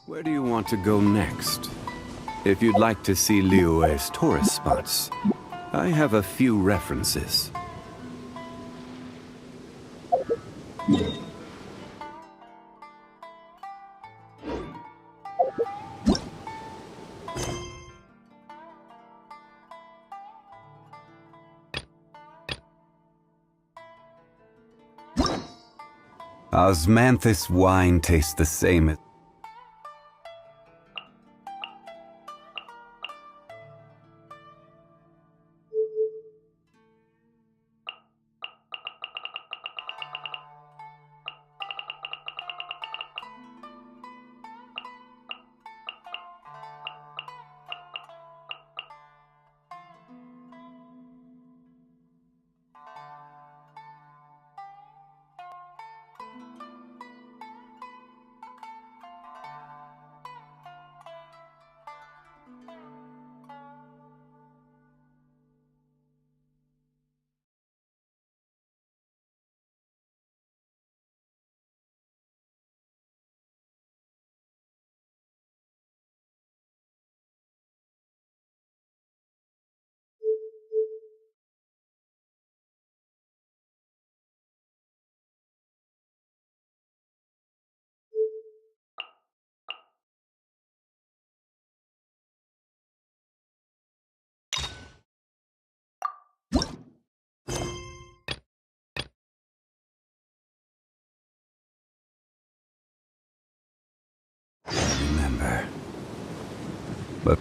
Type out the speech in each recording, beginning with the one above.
Where do you want to go next? If you'd like to see Liyue's tourist spots, I have a few references. Osmanthus wine tastes the same as... Remember. But...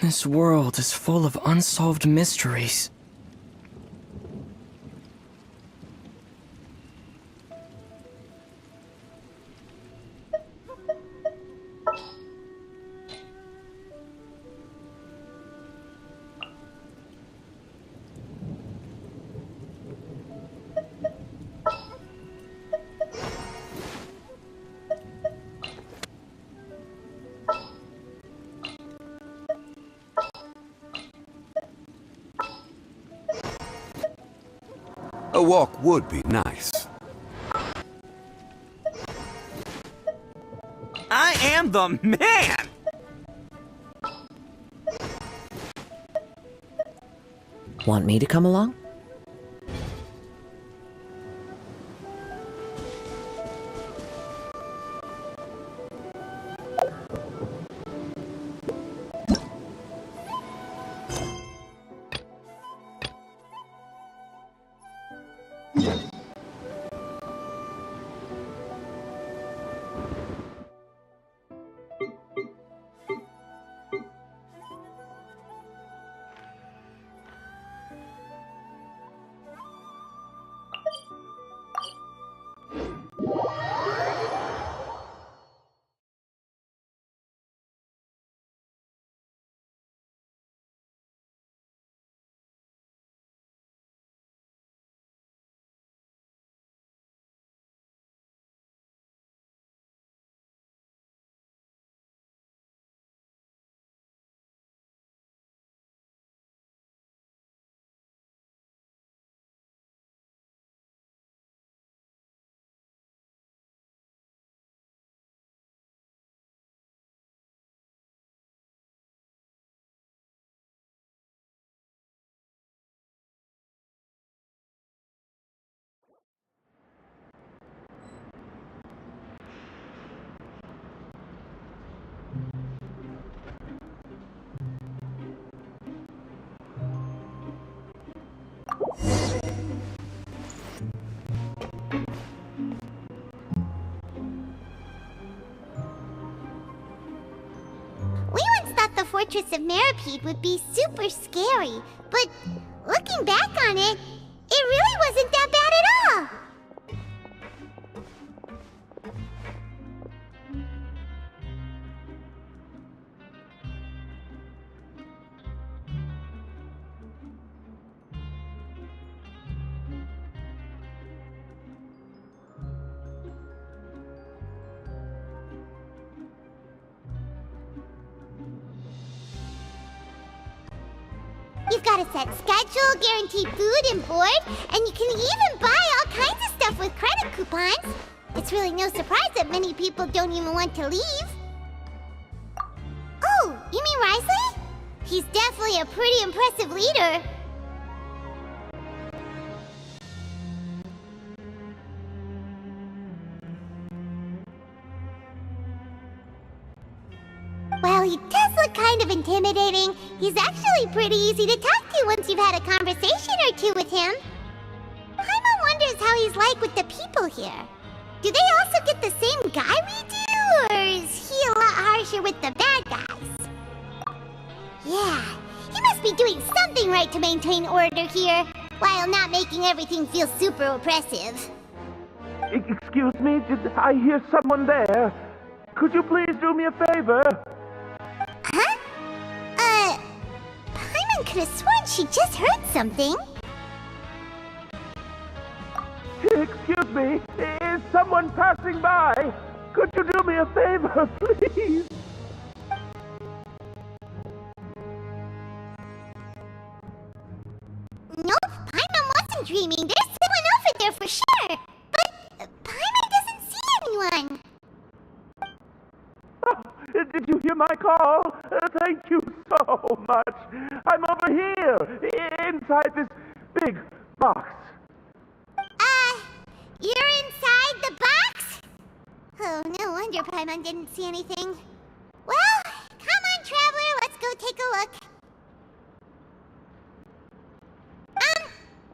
This world is full of unsolved mysteries. A walk would be nice. I am the man! Want me to come along? fortress of Meripede would be super scary, but looking back on it, it really wasn't that bad at all. You've got a set schedule, guaranteed food and board, and you can even buy all kinds of stuff with credit coupons. It's really no surprise that many people don't even want to leave. Oh, you mean Risley? He's definitely a pretty impressive leader. While he does look kind of intimidating, he's actually pretty easy to talk to once you've had a conversation or two with him. Paimon wonders how he's like with the people here. Do they also get the same guy we do, or is he a lot harsher with the bad guys? Yeah, he must be doing something right to maintain order here, while not making everything feel super oppressive. Excuse me, did I hear someone there? Could you please do me a favor? Huh? Paimon could have sworn she just heard something. Excuse me, is someone passing by? Could you do me a favor, please? Nope, Paimon wasn't dreaming. There's someone over there for sure. But Paimon doesn't see anyone. Oh, did you hear my call? Thank you so much. I'm over here, inside this big box. You're inside the box? Oh, no wonder Paimon didn't see anything. Well, come on, Traveler, let's go take a look.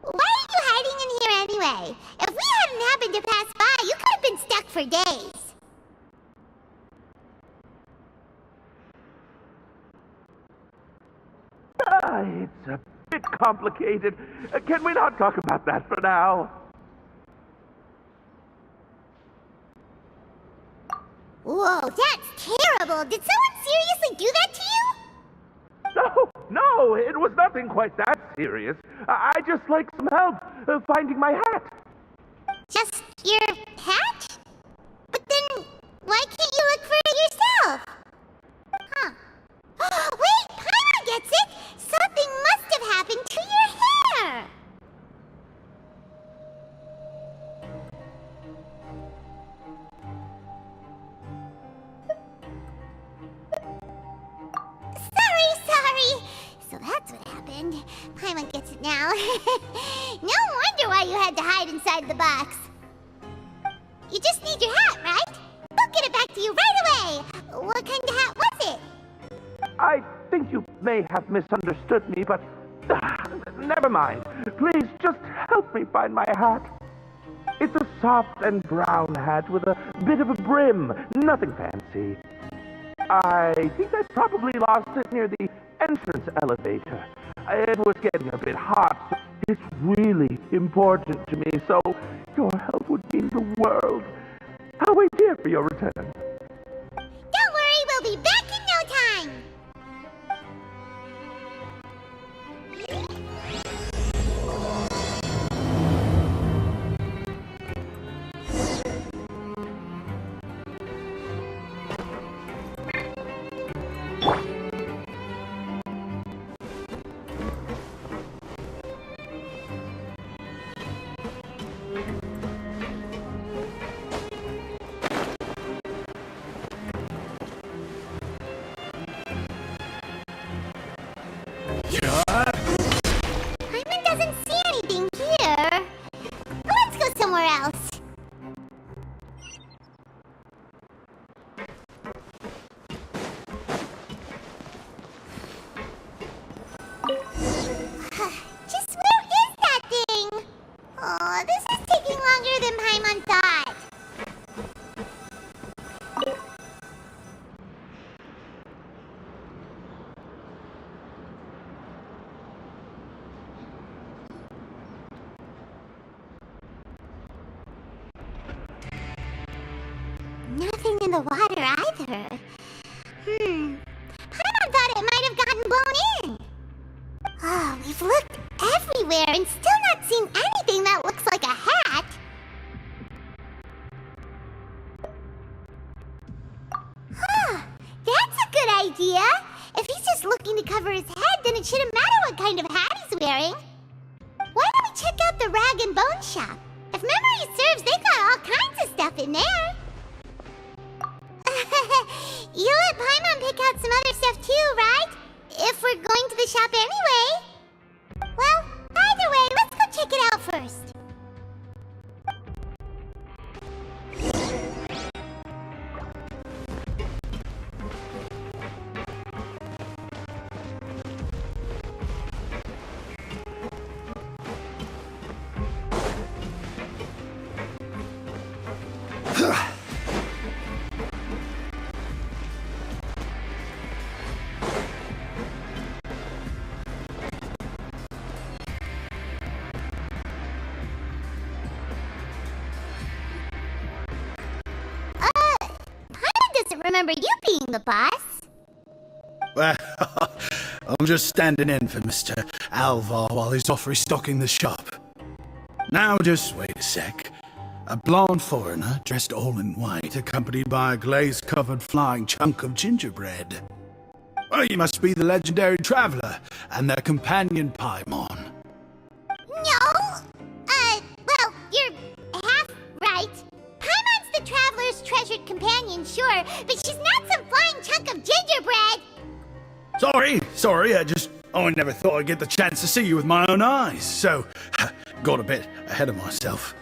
Why are you hiding in here anyway? If we hadn't happened to pass by, you could have been stuck for days. It's a bit complicated. Can we not talk about that for now? Whoa, that's terrible. Did someone seriously do that to you? No, it was nothing quite that serious. I just like some help finding my hat. Just your hat? But then, why can't you look for it yourself? Huh. Wait, Paimon gets it! Something must have happened to your hair! Sorry. So that's what happened. Paimon gets it now. No wonder why you had to hide inside the box. You just need your hat, right? I'll get it back to you right away. What kind of hat was it? I think you may have misunderstood me, but never mind. Please just help me find my hat. It's a soft and brown hat with a bit of a brim. Nothing fancy. I think I probably lost it near the entrance elevator. It was getting a bit hot, so it's really important to me, so your help would mean the world. I'll wait here for your return. Don't worry, we'll be back in no time. Paimon doesn't see anything here. Let's go somewhere else. Just where is that thing? Oh, this is taking longer than Paimon thought. in the water either. Paimon thought it might have gotten blown in. Oh, we've looked everywhere and still not seen anything that looks like a hat. Huh, that's a good idea. If he's just looking to cover his head, then it shouldn't matter what kind of hat he's wearing. Why don't we check out the Rag and Bone Shop? If memory serves, they got all kinds of stuff in there. You let Paimon pick out some other stuff too, right? If we're going to the shop anyway. Well, either way, let's go check it out first. Remember you being the boss. Well, I'm just standing in for Mr. Alvar while he's off restocking the shop. Now just wait a sec. A blonde foreigner, dressed all in white, accompanied by a glaze-covered flying chunk of gingerbread. Well, you must be the legendary traveler and their companion Paimon. No! Well, you're half right. Paimon's the traveler's treasured companion, sure, but she's not some flying chunk of gingerbread! Sorry, I never thought I'd get the chance to see you with my own eyes, so got a bit ahead of myself.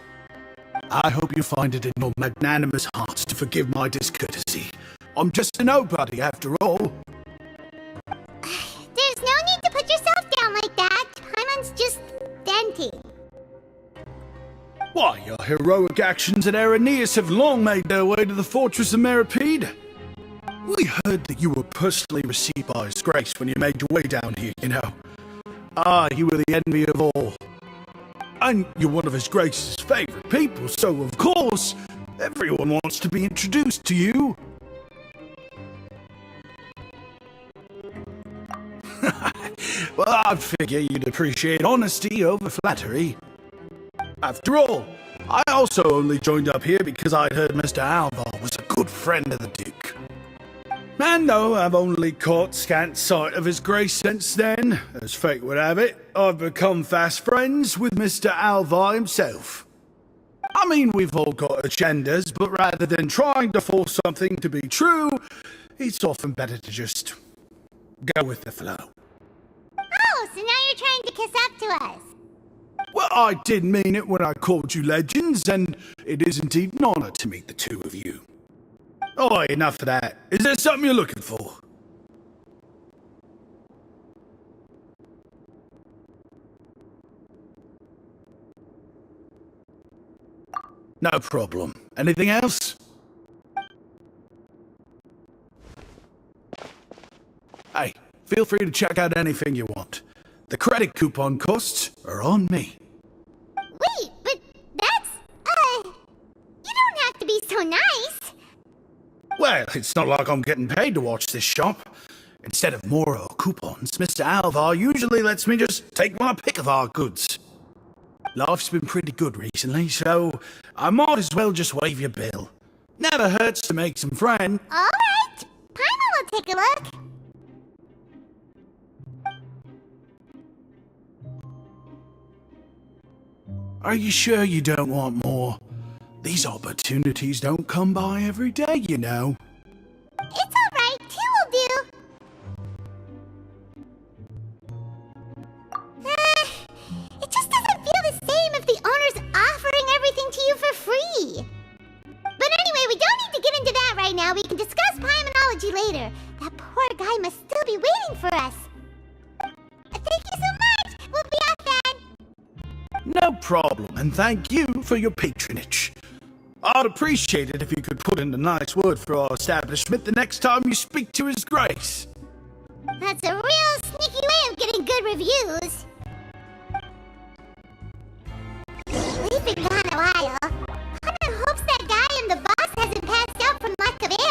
I hope you find it in your magnanimous hearts to forgive my discourtesy. I'm just a nobody, after all. There's no need to put yourself down like that. Paimon's just denting. Why, your heroic actions at Araneus have long made their way to the fortress of Meripede. We heard that you were personally received by His Grace when you made your way down here, you know. You were the envy of all. And you're one of His Grace's favorite people, so of course, everyone wants to be introduced to you. Well, I figure you'd appreciate honesty over flattery. After all, I also only joined up here because I'd heard Mr. Alvar was a good friend of the Duke. And though I've only caught scant sight of His Grace since then, as fate would have it, I've become fast friends with Mr. Alvar himself. I mean, we've all got agendas, but rather than trying to force something to be true, it's often better to just go with the flow. Oh, so now you're trying to kiss up to us. Well, I did mean it when I called you legends, and it is indeed an honor to meet the two of you. Oh, enough of that. Is there something you're looking for? No problem. Anything else? Hey, feel free to check out anything you want. The credit coupon costs are on me. Wait, but that's, you don't have to be so nice. Well, it's not like I'm getting paid to watch this shop. Instead of more coupons, Mr. Alvar usually lets me just take my pick of our goods. Life's been pretty good recently, so I might as well just waive your bill. Never hurts to make some friends. All right, Paimon will take a look. Are you sure you don't want more? These opportunities don't come by every day, you know. It's all right, 2 will do. It just doesn't feel the same if the owner's offering everything to you for free. But anyway, we don't need to get into that right now. We can discuss Paimonology later. That poor guy must still be waiting for us. Thank you so much. We'll be off then. No problem, and thank you for your patronage. I'd appreciate it if you could put in a nice word for our establishment the next time you speak to His Grace. That's a real sneaky way of getting good reviews. We've been gone a while. Paimon hopes that guy and the boss hasn't passed out from lack of air.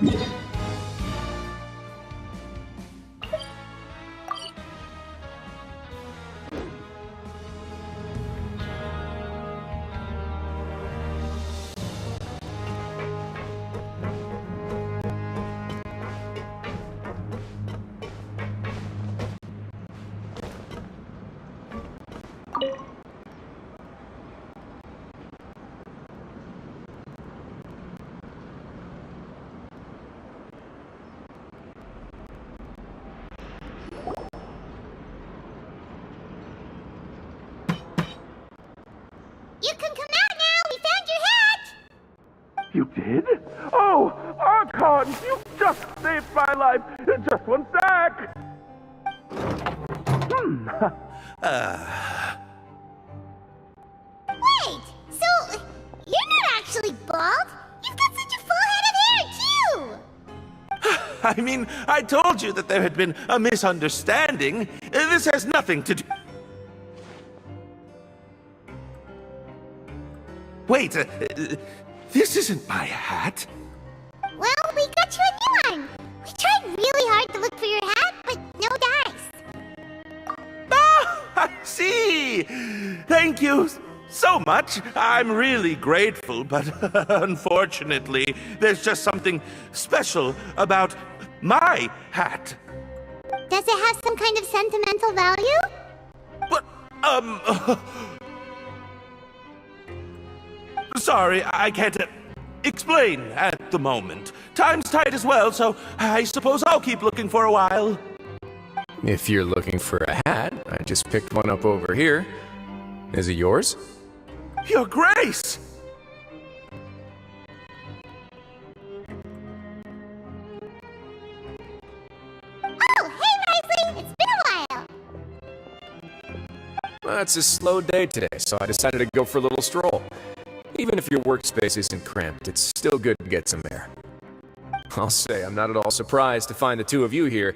You can come out now! We found your hat! You did? Oh, Archon, you just saved my life. Just one sec. Wait! So, you're not actually bald? You've got such a full head of hair, too! I mean, I told you that there had been a misunderstanding. This has nothing to do... Wait, this isn't my hat. Well, we got you a new one. We tried really hard to look for your hat, but no dice. Ah, I see. Thank you so much. I'm really grateful, but unfortunately, there's just something special about my hat. Does it have some kind of sentimental value? But, sorry, I can't explain at the moment. Time's tight as well, so I suppose I'll keep looking for a while. If you're looking for a hat, I just picked one up over here. Is it yours? Your Grace! Oh, hey, Risley! It's been a while! Well, it's a slow day today, so I decided to go for a little stroll. Even if your workspace isn't cramped, it's still good to get some air. I'll say I'm not at all surprised to find the two of you here.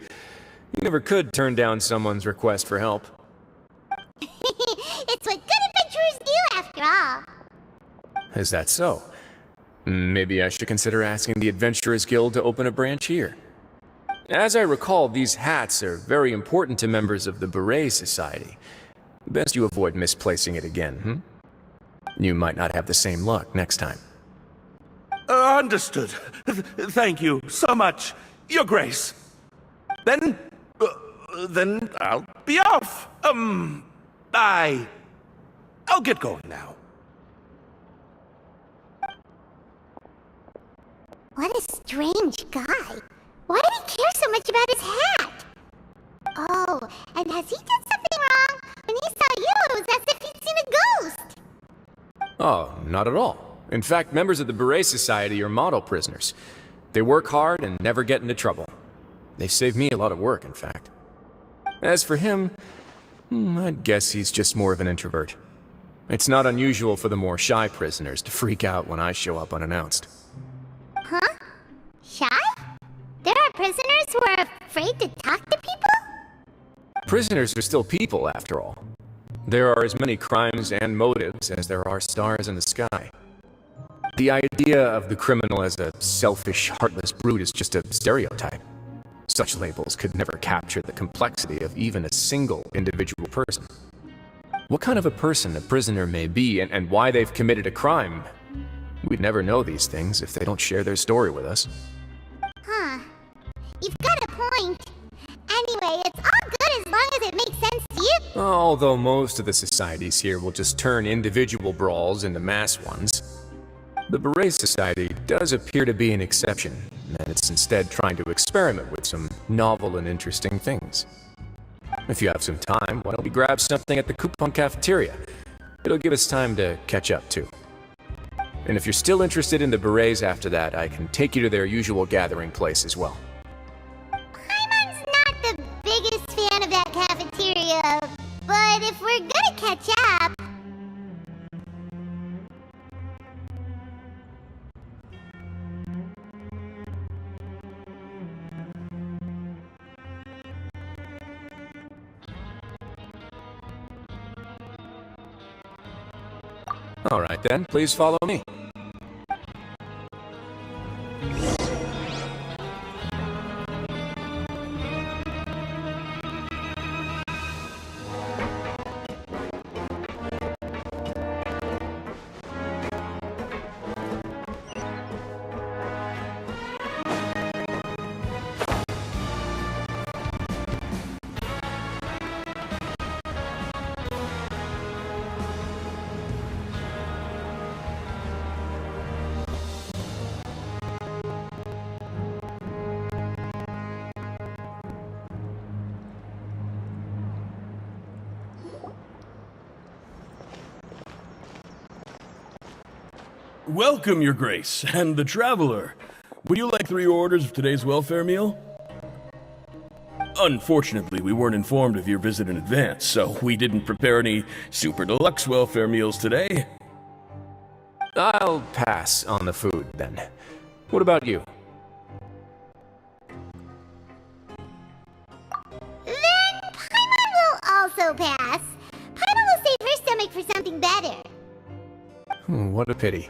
You never could turn down someone's request for help. It's what good adventurers do, after all. Is that so? Maybe I should consider asking the Adventurers Guild to open a branch here. As I recall, these hats are very important to members of the Beret Society. Best you avoid misplacing it again, You might not have the same luck next time. Understood. Thank you so much, Your Grace. Then I'll be off. I'll get going now. What a strange guy. Why did he care so much about his hat? Oh, and has he done something wrong? When he saw you, it was as if he'd seen a ghost. Oh, not at all. In fact, members of the Beret Society are model prisoners. They work hard and never get into trouble. They've saved me a lot of work, in fact. As for him, I'd guess he's just more of an introvert. It's not unusual for the more shy prisoners to freak out when I show up unannounced. Huh? Shy? There are prisoners who are afraid to talk to people? Prisoners are still people, after all. There are as many crimes and motives as there are stars in the sky. The idea of the criminal as a selfish, heartless brute is just a stereotype. Such labels could never capture the complexity of even a single individual person. What kind of a person a prisoner may be and why they've committed a crime, we'd never know these things if they don't share their story with us. Huh. You've got a point. Anyway, it's all good as long as it makes sense to you. Although most of the societies here will just turn individual brawls into mass ones, the Beret Society does appear to be an exception, and it's instead trying to experiment with some novel and interesting things. If you have some time, why don't we grab something at the Coupon Cafeteria? It'll give us time to catch up, too. And if you're still interested in the Berets after that, I can take you to their usual gathering place as well. Paimon's not the biggest fan of that cafeteria, but if we're gonna catch up... All right then, please follow me. Welcome, Your Grace, and the Traveler. Would you like 3 orders of today's welfare meal? Unfortunately, we weren't informed of your visit in advance, so we didn't prepare any super deluxe welfare meals today. I'll pass on the food, then. What about you? Then Paimon will also pass. Paimon will save her stomach for something better. What a pity.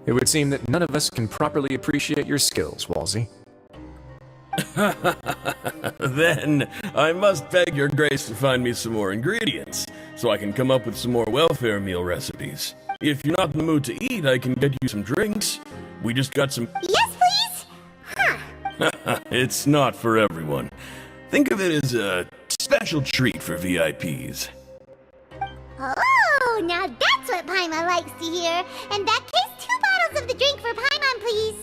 It would seem that none of us can properly appreciate your skills, Walsey. Then, I must beg Your Grace to find me some more ingredients, so I can come up with some more welfare meal recipes. If you're not in the mood to eat, I can get you some drinks. We just got some... Yes, please? Huh. It's not for everyone. Think of it as a special treat for VIPs. Oh, now that's what Paimon likes to hear. In that case, 2 bottles of the drink for Paimon, please.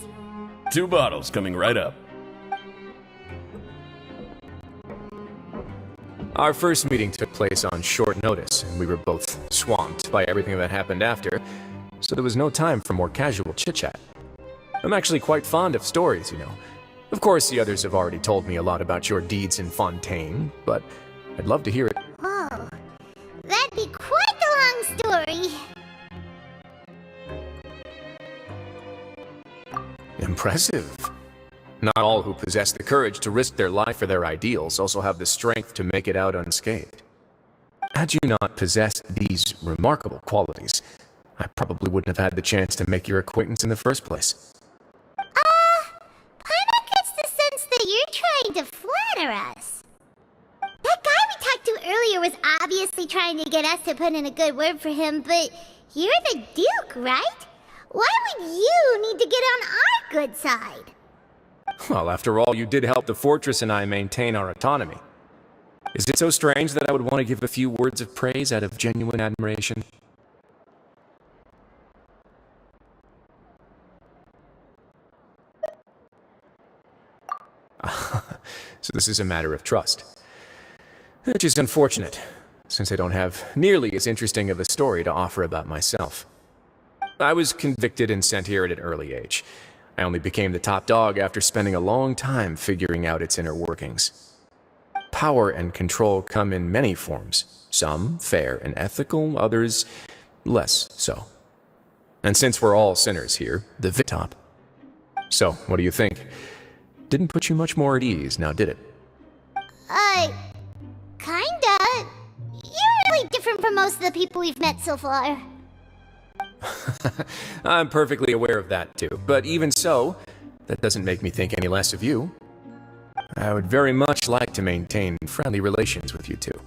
2 bottles coming right up. Our first meeting took place on short notice, and we were both swamped by everything that happened after, so there was no time for more casual chit-chat. I'm actually quite fond of stories, you know. Of course, the others have already told me a lot about your deeds in Fontaine, but I'd love to hear it. Oh, that'd be quite the long story. Impressive. Not all who possess the courage to risk their life for their ideals also have the strength to make it out unscathed. Had you not possessed these remarkable qualities, I probably wouldn't have had the chance to make your acquaintance in the first place. Paimon gets the sense that you're trying to flatter us. That guy we talked to earlier was obviously trying to get us to put in a good word for him, but you're the Duke, right? Why would you need to get on our good side? Well, after all, you did help the fortress and I maintain our autonomy. Is it so strange that I would want to give a few words of praise out of genuine admiration? So this is a matter of trust. Which is unfortunate, since I don't have nearly as interesting of a story to offer about myself. I was convicted and sent here at an early age. I only became the top dog after spending a long time figuring out its inner workings. Power and control come in many forms, some fair and ethical, others less so. And since we're all sinners here, the top. So, what do you think? Didn't put you much more at ease, now did it? Kinda. You're really different from most of the people we've met so far. I'm perfectly aware of that too, but even so, that doesn't make me think any less of you. I would very much like to maintain friendly relations with you two.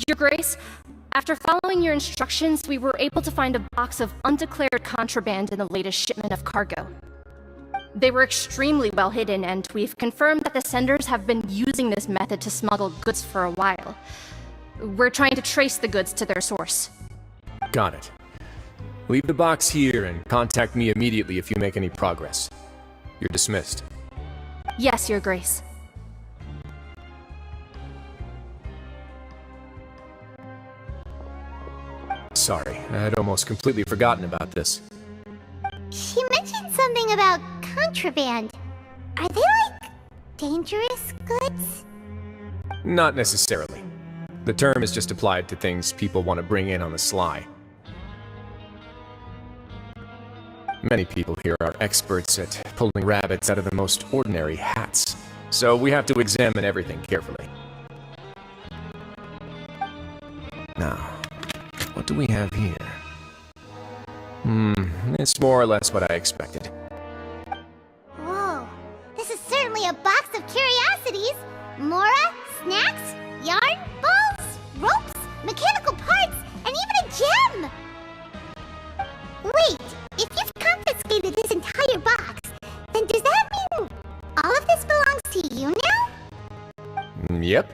Your Grace, after following your instructions, we were able to find a box of undeclared contraband in the latest shipment of cargo. They were extremely well hidden, and we've confirmed that the senders have been using this method to smuggle goods for a while. We're trying to trace the goods to their source. Got it. Leave the box here and contact me immediately if you make any progress. You're dismissed. Yes, Your Grace. Sorry, I'd almost completely forgotten about this. She mentioned something about contraband. Are they like dangerous goods? Not necessarily. The term is just applied to things people want to bring in on the sly. Many people here are experts at pulling rabbits out of the most ordinary hats, so we have to examine everything carefully. Now, what do we have here? It's more or less what I expected. Whoa, this is certainly a box of curiosities. Mora, snacks, yarn, balls, ropes, mechanical parts, and even a gem! Wait, if you've confiscated this entire box, then does that mean all of this belongs to you now? Yep.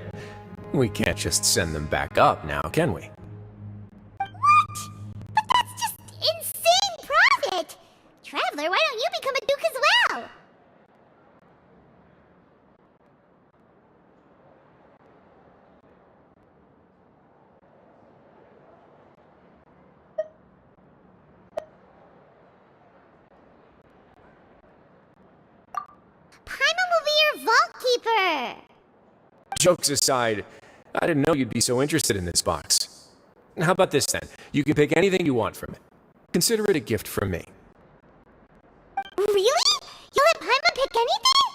We can't just send them back up now, can we? What? But that's just insane profit! Traveler, why don't you become a duke as well? Jokes aside, I didn't know you'd be so interested in this box. How about this then? You can pick anything you want from it. Consider it a gift from me. Really? You'll let Paimon pick anything?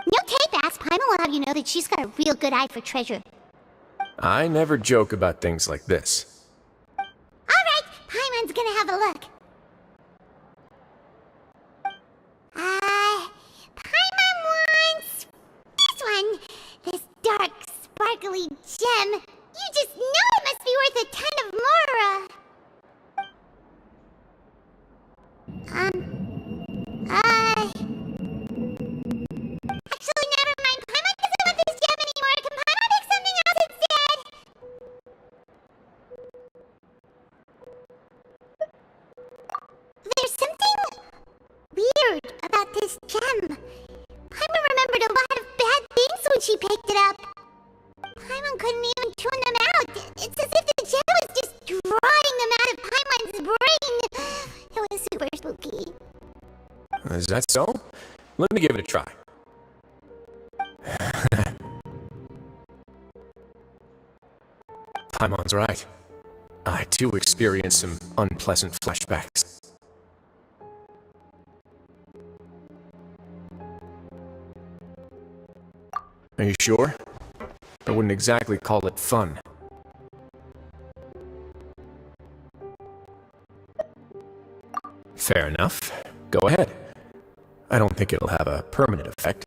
No tape ass. Paimon will have you know that she's got a real good eye for treasure. I never joke about things like this. Alright, Paimon's gonna have a look. Paimon wants this one. This dark, sparkly gem. You just know it must be worth a ton of more, Actually, never mind. Paimon doesn't want this gem anymore. Can Paimon pick something else instead? There's something weird about this gem. Paimon remembered a lot of bad things when she picked it up. Paimon couldn't even tune them out. It's as if the gem was just drawing them out of Paimon's brain. It was super spooky. Is that so? Let me give it a try. Paimon's right. I too experienced some unpleasant flashbacks. Are you sure? I wouldn't exactly call it fun. Fair enough. Go ahead. I don't think it'll have a permanent effect.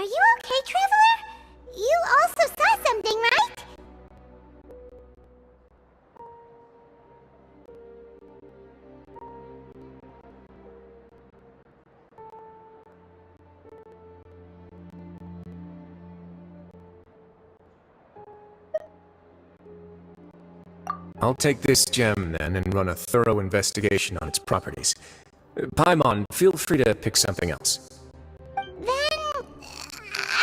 you okay, Traveler? You also saw something, right? I'll take this gem then and run a thorough investigation on its properties. Paimon, feel free to pick something else. Then...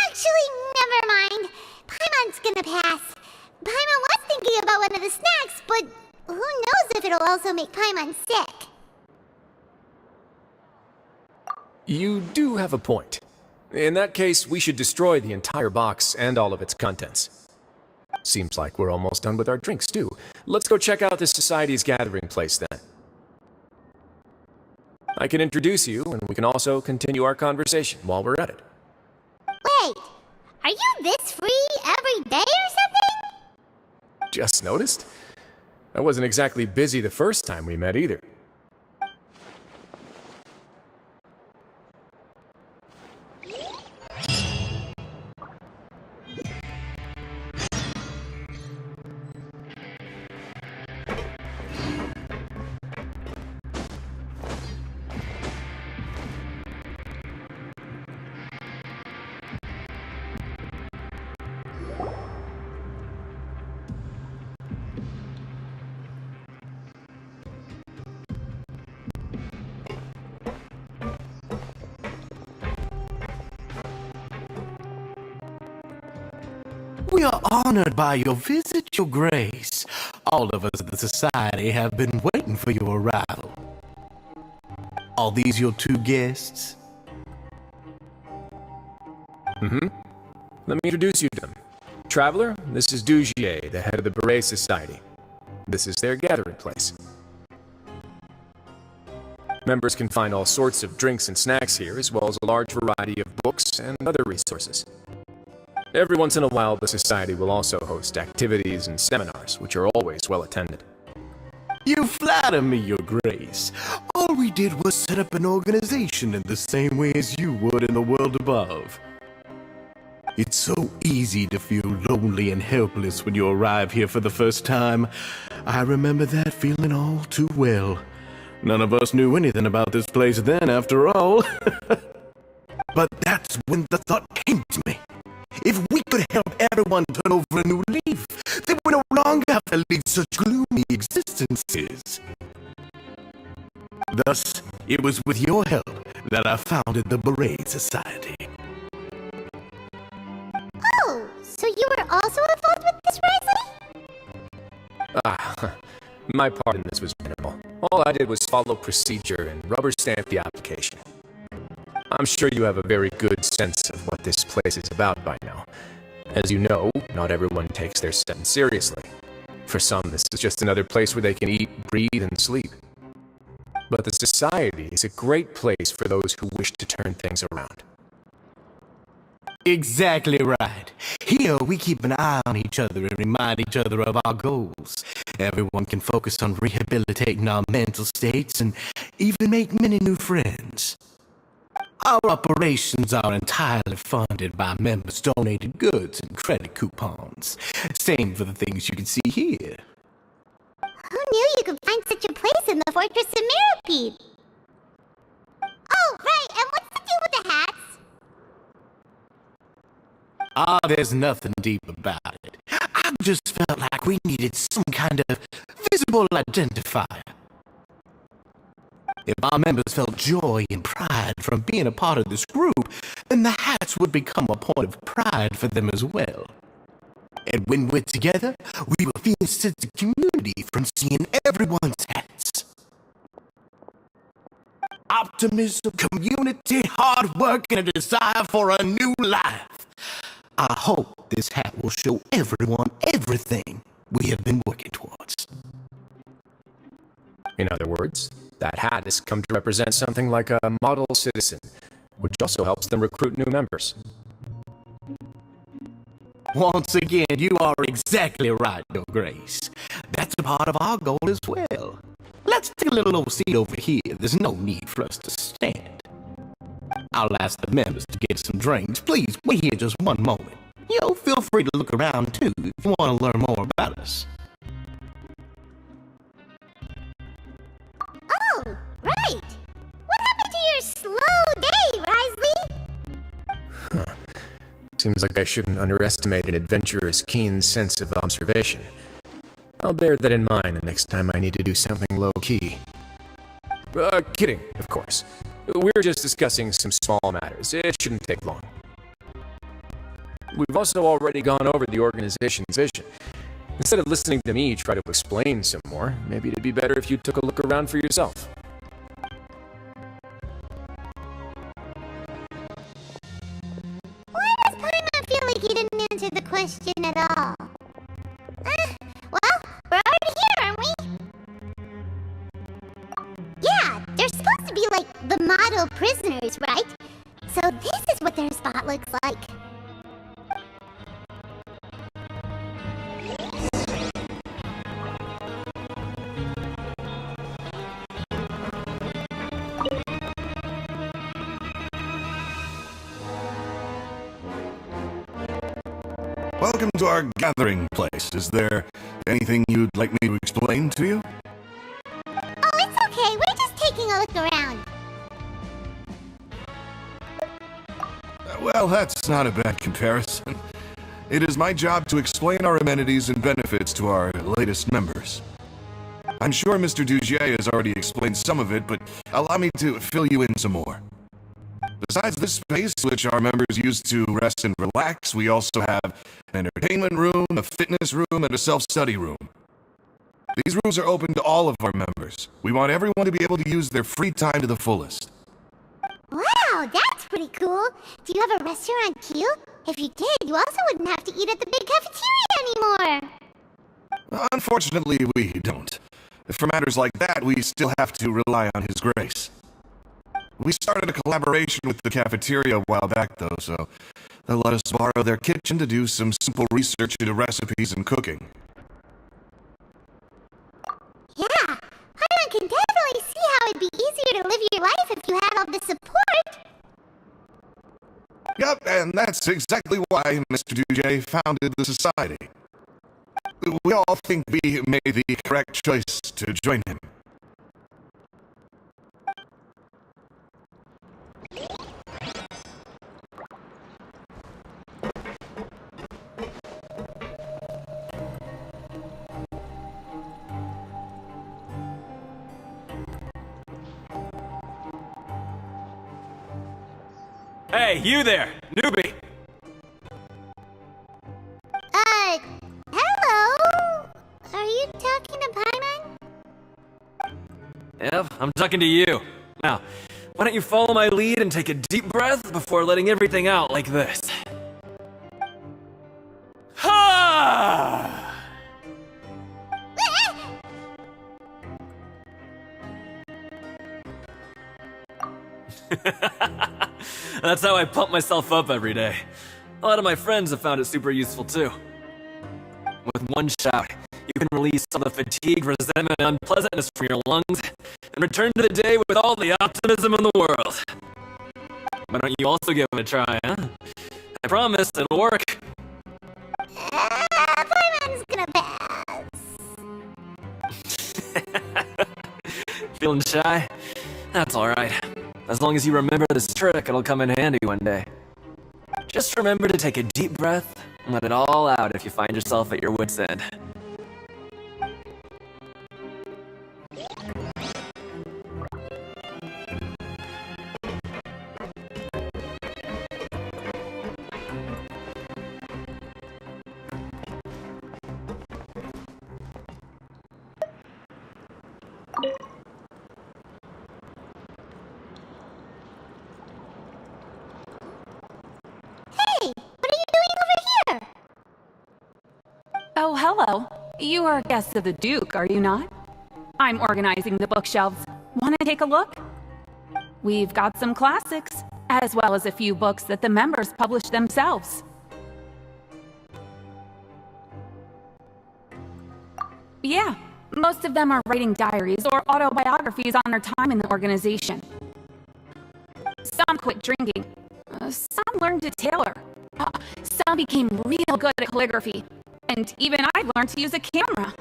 actually, never mind. Paimon's gonna pass. Paimon was thinking about one of the snacks, but who knows if it'll also make Paimon sick. You do have a point. In that case, we should destroy the entire box and all of its contents. Seems like we're almost done with our drinks, too. Let's go check out the Society's gathering place, then. I can introduce you, and we can also continue our conversation while we're at it. Wait, are you this free every day or something? Just noticed? I wasn't exactly busy the first time we met, either. We are honored by your visit, Your Grace. All of us at the Society have been waiting for your arrival. Are these your two guests? Mm-hmm. Let me introduce you to them. Traveler, this is Dugier, the head of the Beret Society. This is their gathering place. Members can find all sorts of drinks and snacks here, as well as a large variety of books and other resources. Every once in a while, the Society will also host activities and seminars, which are always well attended. You flatter me, Your Grace. All we did was set up an organization in the same way as you would in the world above. It's so easy to feel lonely and helpless when you arrive here for the first time. I remember that feeling all too well. None of us knew anything about this place then, after all. But that's when the thought came to me. If we could help everyone turn over a new leaf, then we no longer have to lead such gloomy existences. Thus, it was with your help that I founded the Beret Society. Oh, so you were also involved with this, Risley? My part in this was minimal. All I did was follow procedure and rubber stamp the application. I'm sure you have a very good sense of what this place is about by now. As you know, not everyone takes their sentence seriously. For some, this is just another place where they can eat, breathe, and sleep. But the Society is a great place for those who wish to turn things around. Exactly right. Here, we keep an eye on each other and remind each other of our goals. Everyone can focus on rehabilitating our mental states and even make many new friends. Our operations are entirely funded by members' donated goods and credit coupons. Same for the things you can see here. Who knew you could find such a place in the Fortress of Mirapede? Oh, right, and what's the deal with the hats? There's nothing deep about it. I just felt like we needed some kind of visible identifier. If our members felt joy and pride from being a part of this group, then the hats would become a point of pride for them as well. And when we're together, we will feel a sense of community from seeing everyone's hats. Optimism, community, hard work, and a desire for a new life. I hope this hat will show everyone everything we have been working towards. In other words, that hat has come to represent something like a model citizen, which also helps them recruit new members. Once again, you are exactly right, Your Grace. That's a part of our goal as well. Let's take a little old seat over here. There's no need for us to stand. I'll ask the members to get some drinks. Please, wait here just one moment. Feel free to look around too if you want to learn more about us. Oh, right! What happened to your slow day, Risley? Seems like I shouldn't underestimate an adventurer's keen sense of observation. I'll bear that in mind the next time I need to do something low-key. Kidding, of course. We're just discussing some small matters. It shouldn't take long. We've also already gone over the organization's vision. Instead of listening to me try to explain some more, maybe it'd be better if you took a look around for yourself. Why does Paimon feel like he didn't answer the question at all? Well, we're already here, aren't we? Yeah, they're supposed to be like the model prisoners, right? So this is what their spot looks like. Welcome to our gathering place. Is there anything you'd like me to explain to you? Oh, it's okay. We're just taking a look around. Well, that's not a bad comparison. It is my job to explain our amenities and benefits to our latest members. I'm sure Mr. Dugier has already explained some of it, but allow me to fill you in some more. Besides this space, which our members use to rest and relax, we also have an entertainment room, a fitness room, and a self-study room. These rooms are open to all of our members. We want everyone to be able to use their free time to the fullest. Wow, that's pretty cool. Do you have a restaurant queue? If you did, you also wouldn't have to eat at the big cafeteria anymore. Unfortunately, we don't. For matters like that, we still have to rely on His grace. We started a collaboration with the cafeteria a while back, though, so they'll let us borrow their kitchen to do some simple research into recipes and cooking. Yeah, I can definitely see how it'd be easier to live your life if you had all the support. Yep, and that's exactly why Mr. Dugier founded the society. We all think we made the correct choice to join him. Hey, you there, newbie! Hello? Are you talking to Paimon? Yep, I'm talking to you. Now, why don't you follow my lead and take a deep breath before letting everything out like this? Ha! That's how I pump myself up every day. A lot of my friends have found it super useful too. With one shout, you can release all the fatigue, resentment, and unpleasantness from your lungs and return to the day with all the optimism in the world. Why don't you also give it a try, huh? I promise it'll work. Paimon's gonna pass. Feeling shy? That's alright. As long as you remember this trick, it'll come in handy one day. Just remember to take a deep breath and let it all out if you find yourself at your wit's end. Oh, hello. You are guests of the Duke, are you not? I'm organizing the bookshelves. Want to take a look? We've got some classics, as well as a few books that the members publish themselves. Yeah, most of them are writing diaries or autobiographies on their time in the organization. Some quit drinking. Some learned to tailor. Some became real good at calligraphy. And even I've learned to use a camera.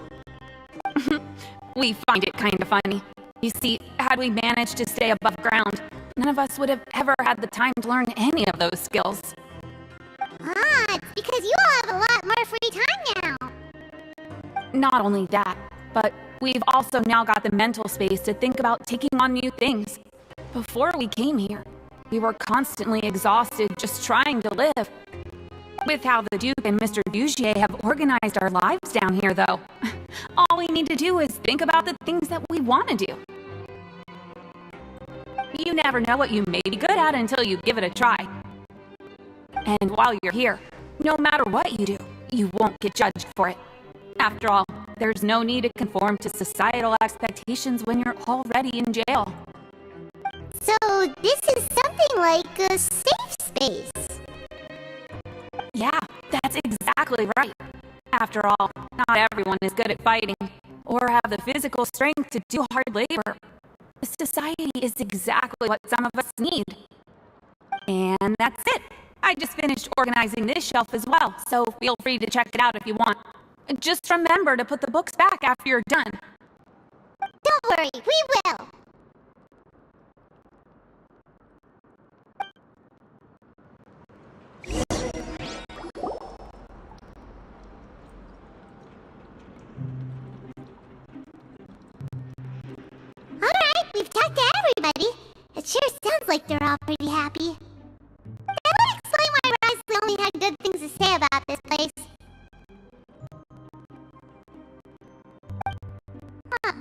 We find it kind of funny. You see, had we managed to stay above ground, none of us would have ever had the time to learn any of those skills. Ah, it's because you all have a lot more free time now. Not only that, but we've also now got the mental space to think about taking on new things. Before we came here, we were constantly exhausted just trying to live. With how the Duke and Mr. Dugier have organized our lives down here, though, all we need to do is think about the things that we want to do. You never know what you may be good at until you give it a try. And while you're here, no matter what you do, you won't get judged for it. After all, there's no need to conform to societal expectations when you're already in jail. So this is something like a safe space. Yeah, that's exactly right. After all, not everyone is good at fighting, or have the physical strength to do hard labor. Society is exactly what some of us need. And that's it. I just finished organizing this shelf as well, so feel free to check it out if you want. Just remember to put the books back after you're done. Don't worry, we will. Alright, we've talked to everybody. It sure sounds like they're all pretty happy. That would explain why Risley only had good things to say about this place. Huh.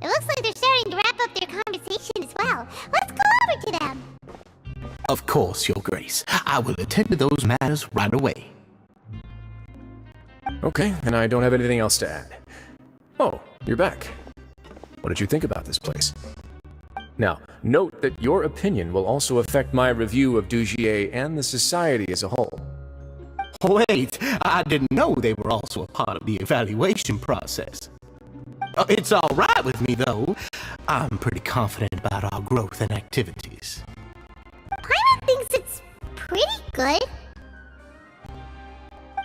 It looks like they're starting to wrap up their conversation as well. Let's go over to them. Of course, Your Grace. I will attend to those matters right away. Okay, and I don't have anything else to add. Oh, you're back. What did you think about this place? Now, note that your opinion will also affect my review of Dugier and the society as a whole. Wait, I didn't know they were also a part of the evaluation process. It's all right with me, though. I'm pretty confident about our growth and activities. Paimon thinks it's pretty good.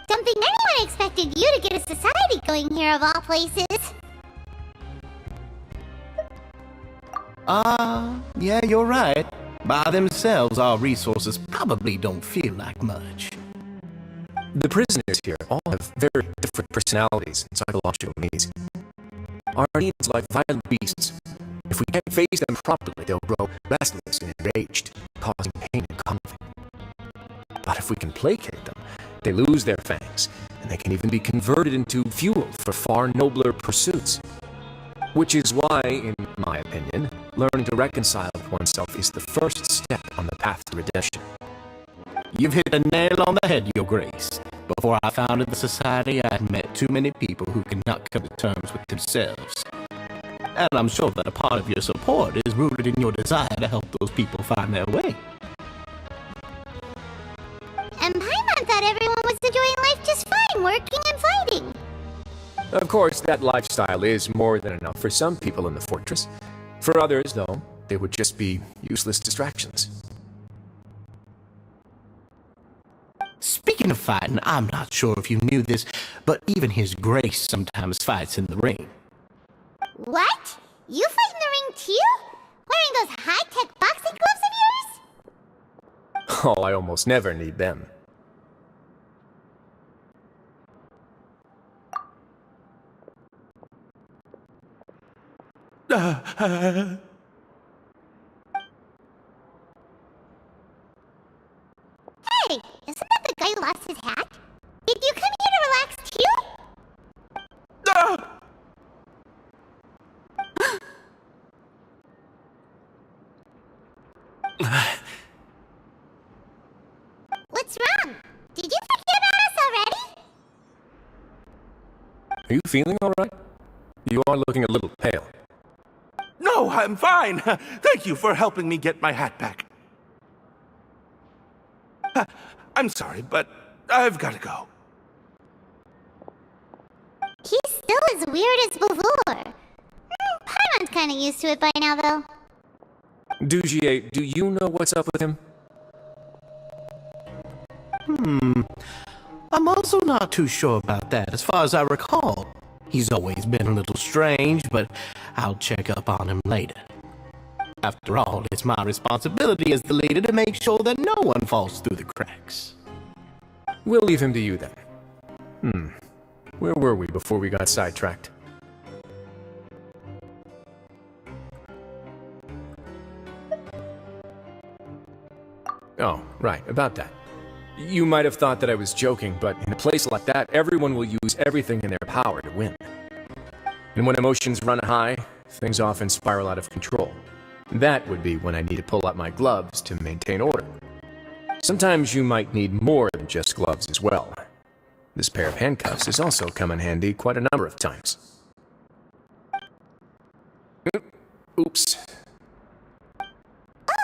Don't think anyone expected you to get a society going here of all places. Yeah, you're right. By themselves, our resources probably don't feel like much. The prisoners here all have very different personalities and psychological needs. Our needs are like violent beasts. If we can't face them properly, they'll grow restless and enraged, causing pain and conflict. But if we can placate them, they lose their fangs, and they can even be converted into fuel for far nobler pursuits. Which is why, in my opinion, learning to reconcile with oneself is the first step on the path to redemption. You've hit the nail on the head, Your Grace. Before I founded the society, I had met too many people who could not come to terms with themselves. And I'm sure that a part of your support is rooted in your desire to help those people find their way. And Paimon thought everyone was enjoying life just fine, working and fighting. Of course, that lifestyle is more than enough for some people in the fortress. For others, though, they would just be useless distractions. Speaking of fighting, I'm not sure if you knew this, but even His Grace sometimes fights in the ring. What? You fight in the ring too? Wearing those high-tech boxing gloves of yours? Oh, I almost never need them. Hey, isn't that the guy who lost his hat? Did you come here to relax too? What's wrong? Did you forget about us already? Are you feeling all right? You are looking a little pale. No, I'm fine. Thank you for helping me get my hat back. I'm sorry, but I've got to go. He's still as weird as before. Paimon's kind of used to it by now, though. Dugier, do you know what's up with him? I'm also not too sure about that. As far as I recall, he's always been a little strange, but I'll check up on him later. After all, it's my responsibility as the leader to make sure that no one falls through the cracks. We'll leave him to you then. Where were we before we got sidetracked? Oh, right, about that. You might have thought that I was joking, but in a place like that, everyone will use everything in their power to win. And when emotions run high, things often spiral out of control. That would be when I need to pull out my gloves to maintain order. Sometimes you might need more than just gloves as well. This pair of handcuffs has also come in handy quite a number of times. Oops.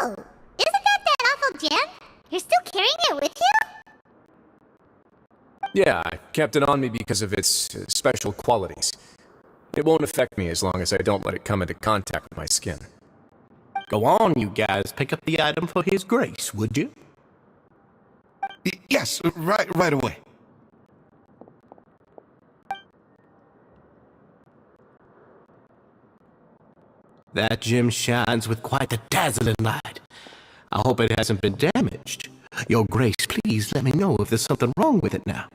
Oh, isn't that awful gem? You're still carrying it with you? Yeah, I kept it on me because of its special qualities. It won't affect me as long as I don't let it come into contact with my skin. Go on, you guys. Pick up the item for His Grace, would you? Yes, right away. That gem shines with quite a dazzling light. I hope it hasn't been damaged. Your Grace, please let me know if there's something wrong with it now.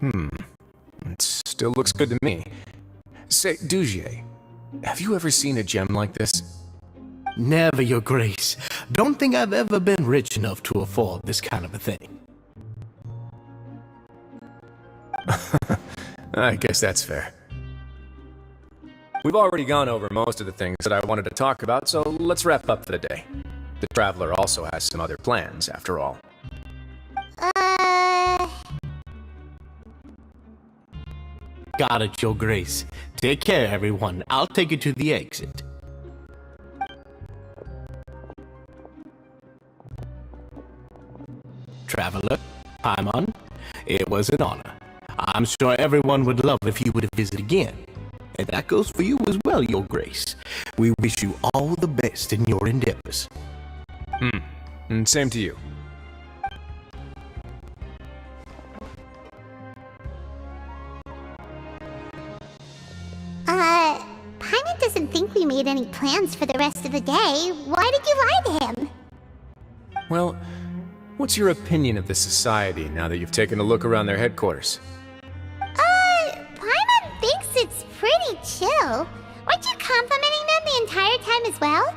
It still looks good to me. Say, Dugier, have you ever seen a gem like this? Never, Your Grace. Don't think I've ever been rich enough to afford this kind of a thing. I guess that's fair. We've already gone over most of the things that I wanted to talk about, so let's wrap up for the day. The Traveler also has some other plans, after all. Got it, Your Grace. Take care, everyone. I'll take you to the exit. Traveler, Paimon, it was an honor. I'm sure everyone would love if you would visit again. And that goes for you as well, Your Grace. We wish you all the best in your endeavors. And same to you. Paimon doesn't think we made any plans for the rest of the day. Why did you lie to him? Well, what's your opinion of the society now that you've taken a look around their headquarters? Paimon thinks it's pretty chill. Weren't you complimenting them the entire time as well?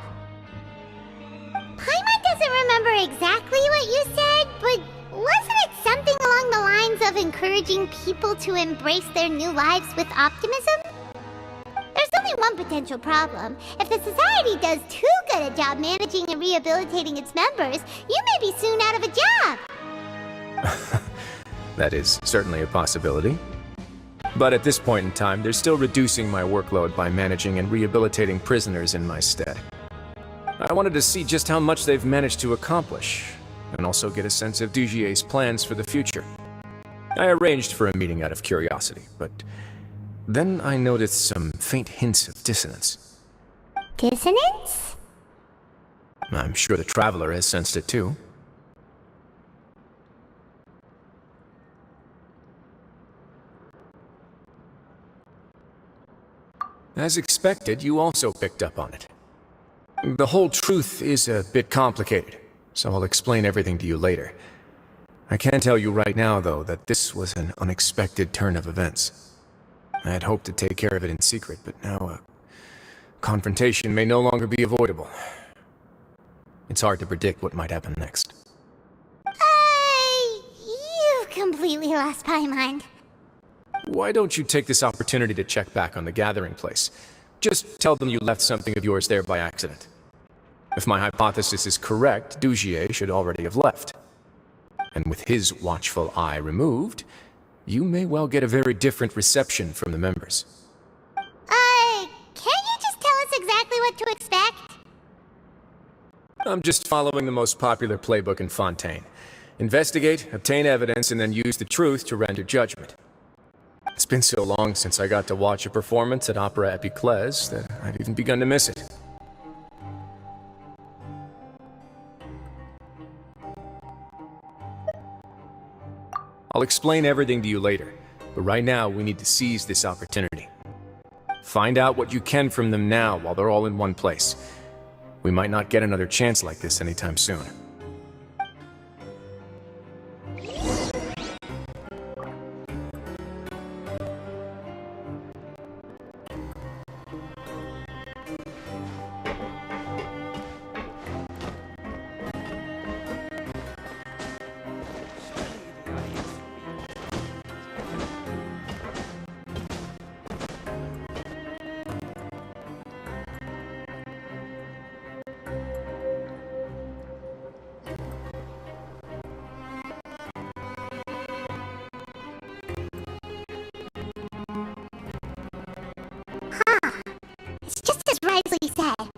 Paimon doesn't remember exactly what you said, but wasn't it something along the lines of encouraging people to embrace their new lives with optimism? There's only one potential problem. If the society does too good a job managing and rehabilitating its members, you may be soon out of a job. That is certainly a possibility. But at this point in time, they're still reducing my workload by managing and rehabilitating prisoners in my stead. I wanted to see just how much they've managed to accomplish, and also get a sense of Dugier's plans for the future. I arranged for a meeting out of curiosity, but then I noticed some faint hints of dissonance. Dissonance? I'm sure the Traveler has sensed it too. As expected, you also picked up on it. The whole truth is a bit complicated, so I'll explain everything to you later. I can tell you right now, though, that this was an unexpected turn of events. I had hoped to take care of it in secret, but now a confrontation may no longer be avoidable. It's hard to predict what might happen next. You completely lost my mind. Why don't you take this opportunity to check back on the gathering place? Just tell them you left something of yours there by accident. If my hypothesis is correct, Dugier should already have left. And with his watchful eye removed, you may well get a very different reception from the members. Can't you just tell us exactly what to expect? I'm just following the most popular playbook in Fontaine. Investigate, obtain evidence, and then use the truth to render judgment. It's been so long since I got to watch a performance at Opera Epiclese that I've even begun to miss it. I'll explain everything to you later, but right now we need to seize this opportunity. Find out what you can from them now while they're all in one place. We might not get another chance like this anytime soon. It's just as Risley said.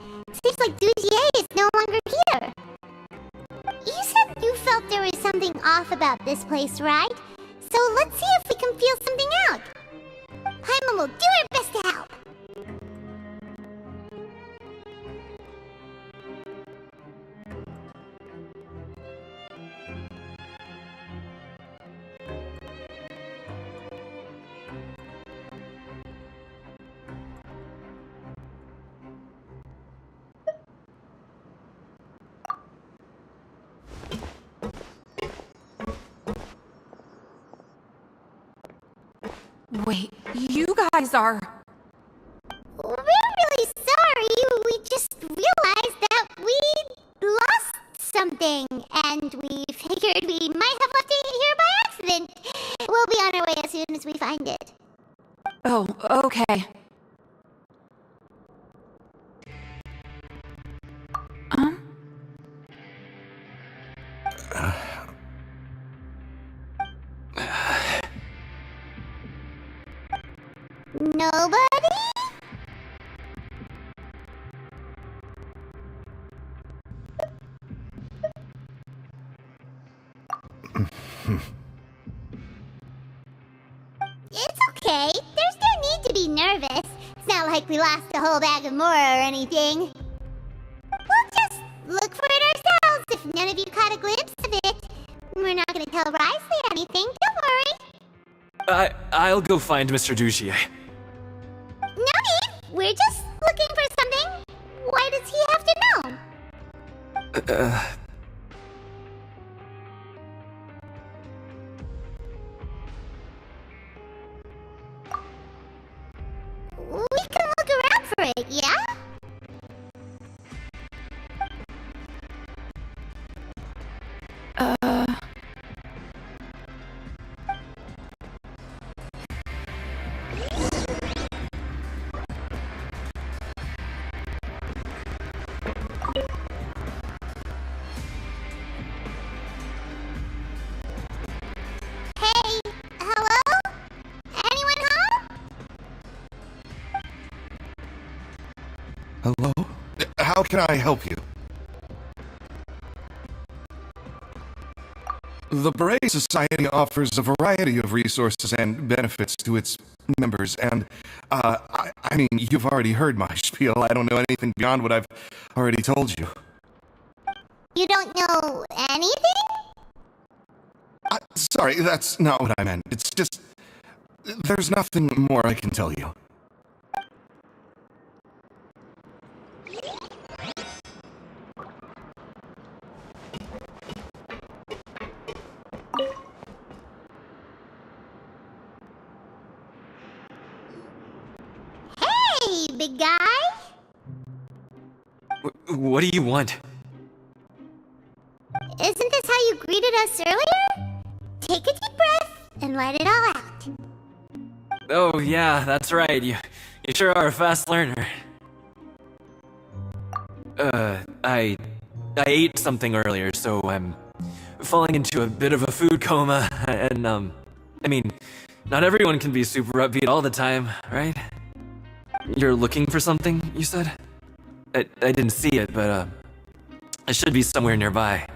Seems like Dugier is no longer here. You said you felt there was something off about this place, right? So let's see if we can feel something out. Paimon will do her best to help. Wait, you guys are... We're really sorry. We just realized that we lost something, and we figured we might have left it here by accident. We'll be on our way as soon as we find it. Oh, okay. Nobody? It's okay. There's no need to be nervous. It's not like we lost a whole bag of Mora or anything. We'll just look for it ourselves if none of you caught a glimpse of it. We're not gonna tell Risley anything, don't worry. I'll go find Mr. Dugier. No need. We're just looking for something. Why does he have to know? We can look around for it, yeah? Hey, hello? Anyone home? Hello? How can I help you? The Beret Society offers a variety of resources and benefits to its members, and, I mean, you've already heard my spiel. I don't know anything beyond what I've already told you. You don't know anything? Sorry, that's not what I meant. It's just... there's nothing more I can tell you. Hey, big guy. What do you want? Isn't this how you greeted us earlier? Take a deep breath and let it all out. Oh yeah, that's right. You sure are a fast learner. I ate something earlier, so I'm falling into a bit of a food coma, and I mean, not everyone can be super upbeat all the time, right? You're looking for something, you said? I didn't see it, but it should be somewhere nearby.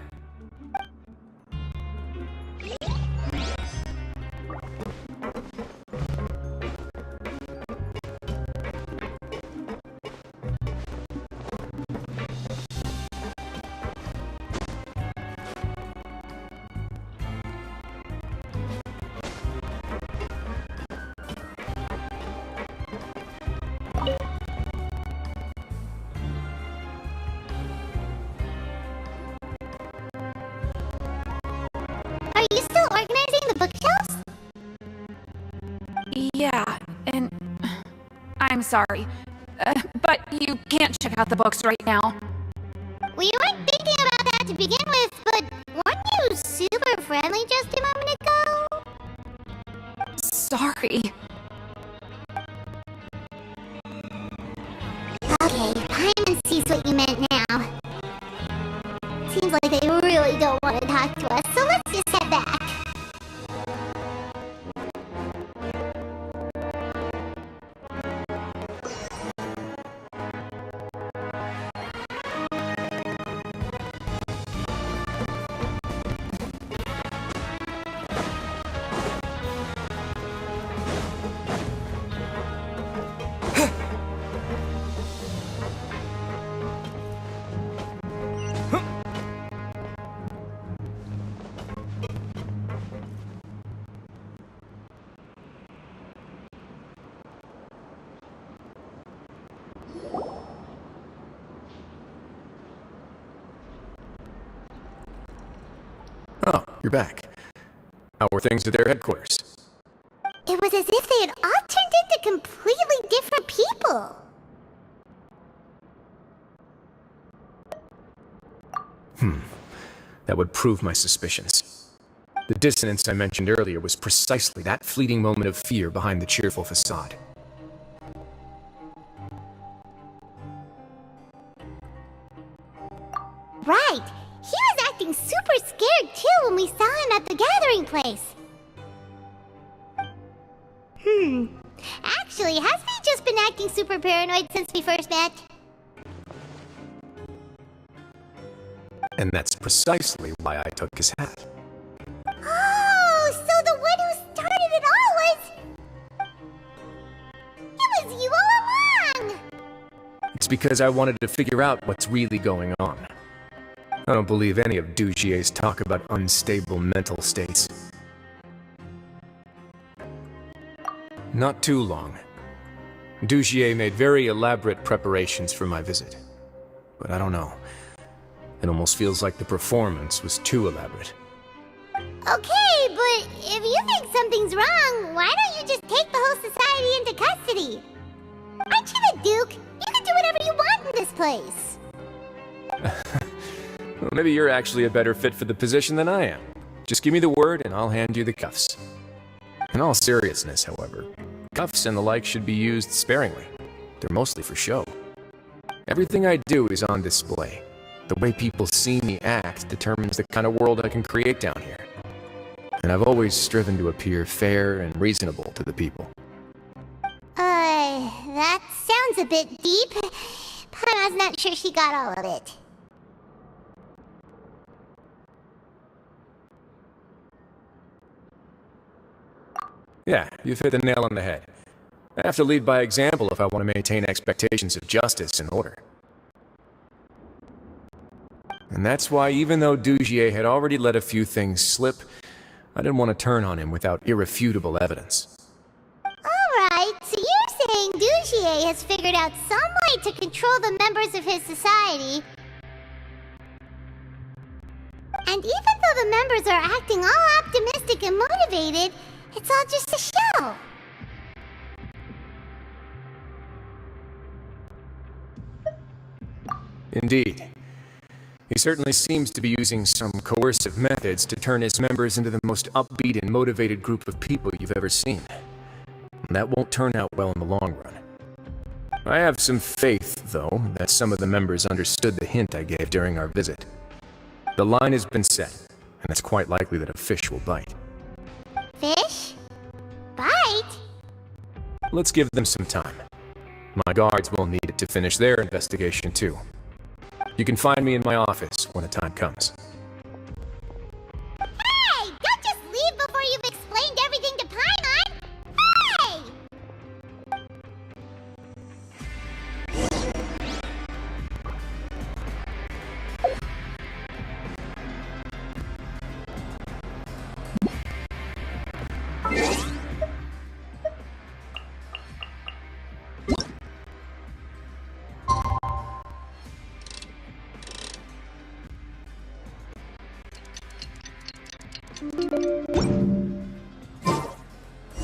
sorry. But you can't check out the books right now. We weren't thinking about that to begin with, but weren't you super friendly just a moment ago? Sorry. Okay, Paimon sees what you meant now. Seems like they really don't want to talk to us, so let's just head back. Oh, you're back. How were things at their headquarters? It was as if they had all turned into completely different people. That would prove my suspicions. The dissonance I mentioned earlier was precisely that fleeting moment of fear behind the cheerful facade. Right. He was acting super scared too when we saw him at the gathering place. Actually, hasn't he just been acting super paranoid since we first met? And that's precisely why I took his hat. Oh, so the one who started it all was... It was you all along! It's because I wanted to figure out what's really going on. I don't believe any of Dugier's talk about unstable mental states. Not too long. Dugier made very elaborate preparations for my visit. But I don't know. It almost feels like the performance was too elaborate. Okay, but if you think something's wrong, why don't you just take the whole society into custody? Aren't you the Duke? You can do whatever you want in this place. Well, maybe you're actually a better fit for the position than I am. Just give me the word and I'll hand you the cuffs. In all seriousness, however, cuffs and the like should be used sparingly. They're mostly for show. Everything I do is on display. The way people see me act determines the kind of world I can create down here. And I've always striven to appear fair and reasonable to the people. That sounds a bit deep. Paimon's not sure she got all of it. Yeah, you've hit the nail on the head. I have to lead by example if I want to maintain expectations of justice and order. And that's why even though Dugier had already let a few things slip, I didn't want to turn on him without irrefutable evidence. Alright, so you're saying Dugier has figured out some way to control the members of his society. And even though the members are acting all optimistic and motivated, it's all just a show. Indeed. He certainly seems to be using some coercive methods to turn his members into the most upbeat and motivated group of people you've ever seen. And that won't turn out well in the long run. I have some faith, though, that some of the members understood the hint I gave during our visit. The line has been set, and it's quite likely that a fish will bite. Fish? Bite? Let's give them some time. My guards will need it to finish their investigation, too. You can find me in my office when the time comes. Hey! Don't just leave before you've explained everything to Paimon! Hey!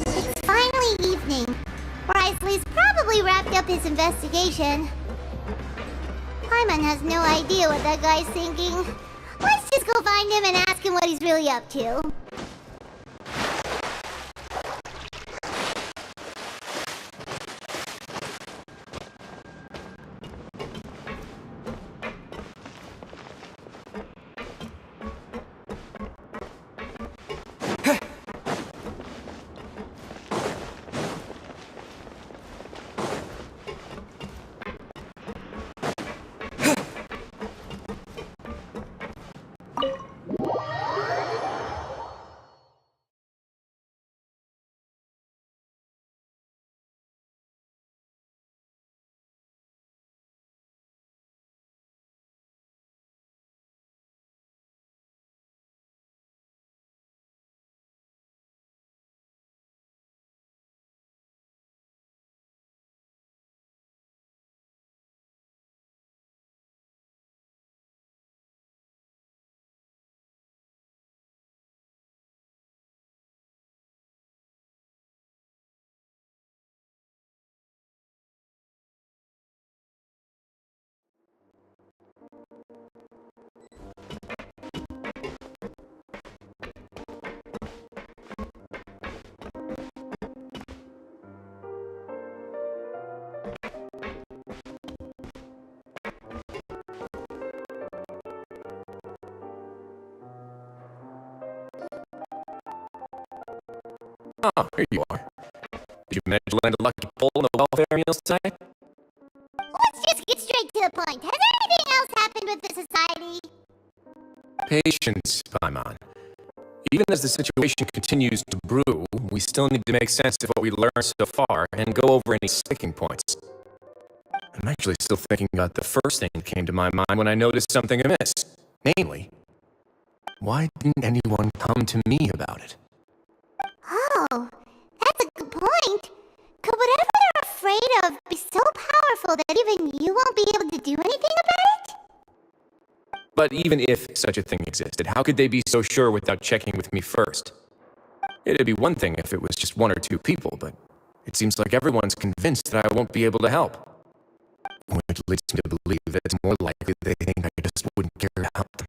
It's finally evening. Wriothesley's probably wrapped up investigation. Paimon has no idea what that guy's thinking. Let's just go find him and ask him what he's really up to. Oh, here you are. Did you manage to land a lucky pull on the welfare meals tonight? Let's just get straight to the point. Has anything else happened with the society? Patience, Paimon. Even as the situation continues to brew, we still need to make sense of what we learned so far and go over any sticking points. I'm actually still thinking about the first thing that came to my mind when I noticed something amiss. Namely, why didn't anyone come to me about it? Oh, that's a good point. Could whatever they're afraid of be so powerful that even you won't be able to do anything about it? But even if such a thing existed, how could they be so sure without checking with me first? It'd be one thing if it was just one or two people, but it seems like everyone's convinced that I won't be able to help. Which leads me to believe that it's more likely they think I just wouldn't care to help them.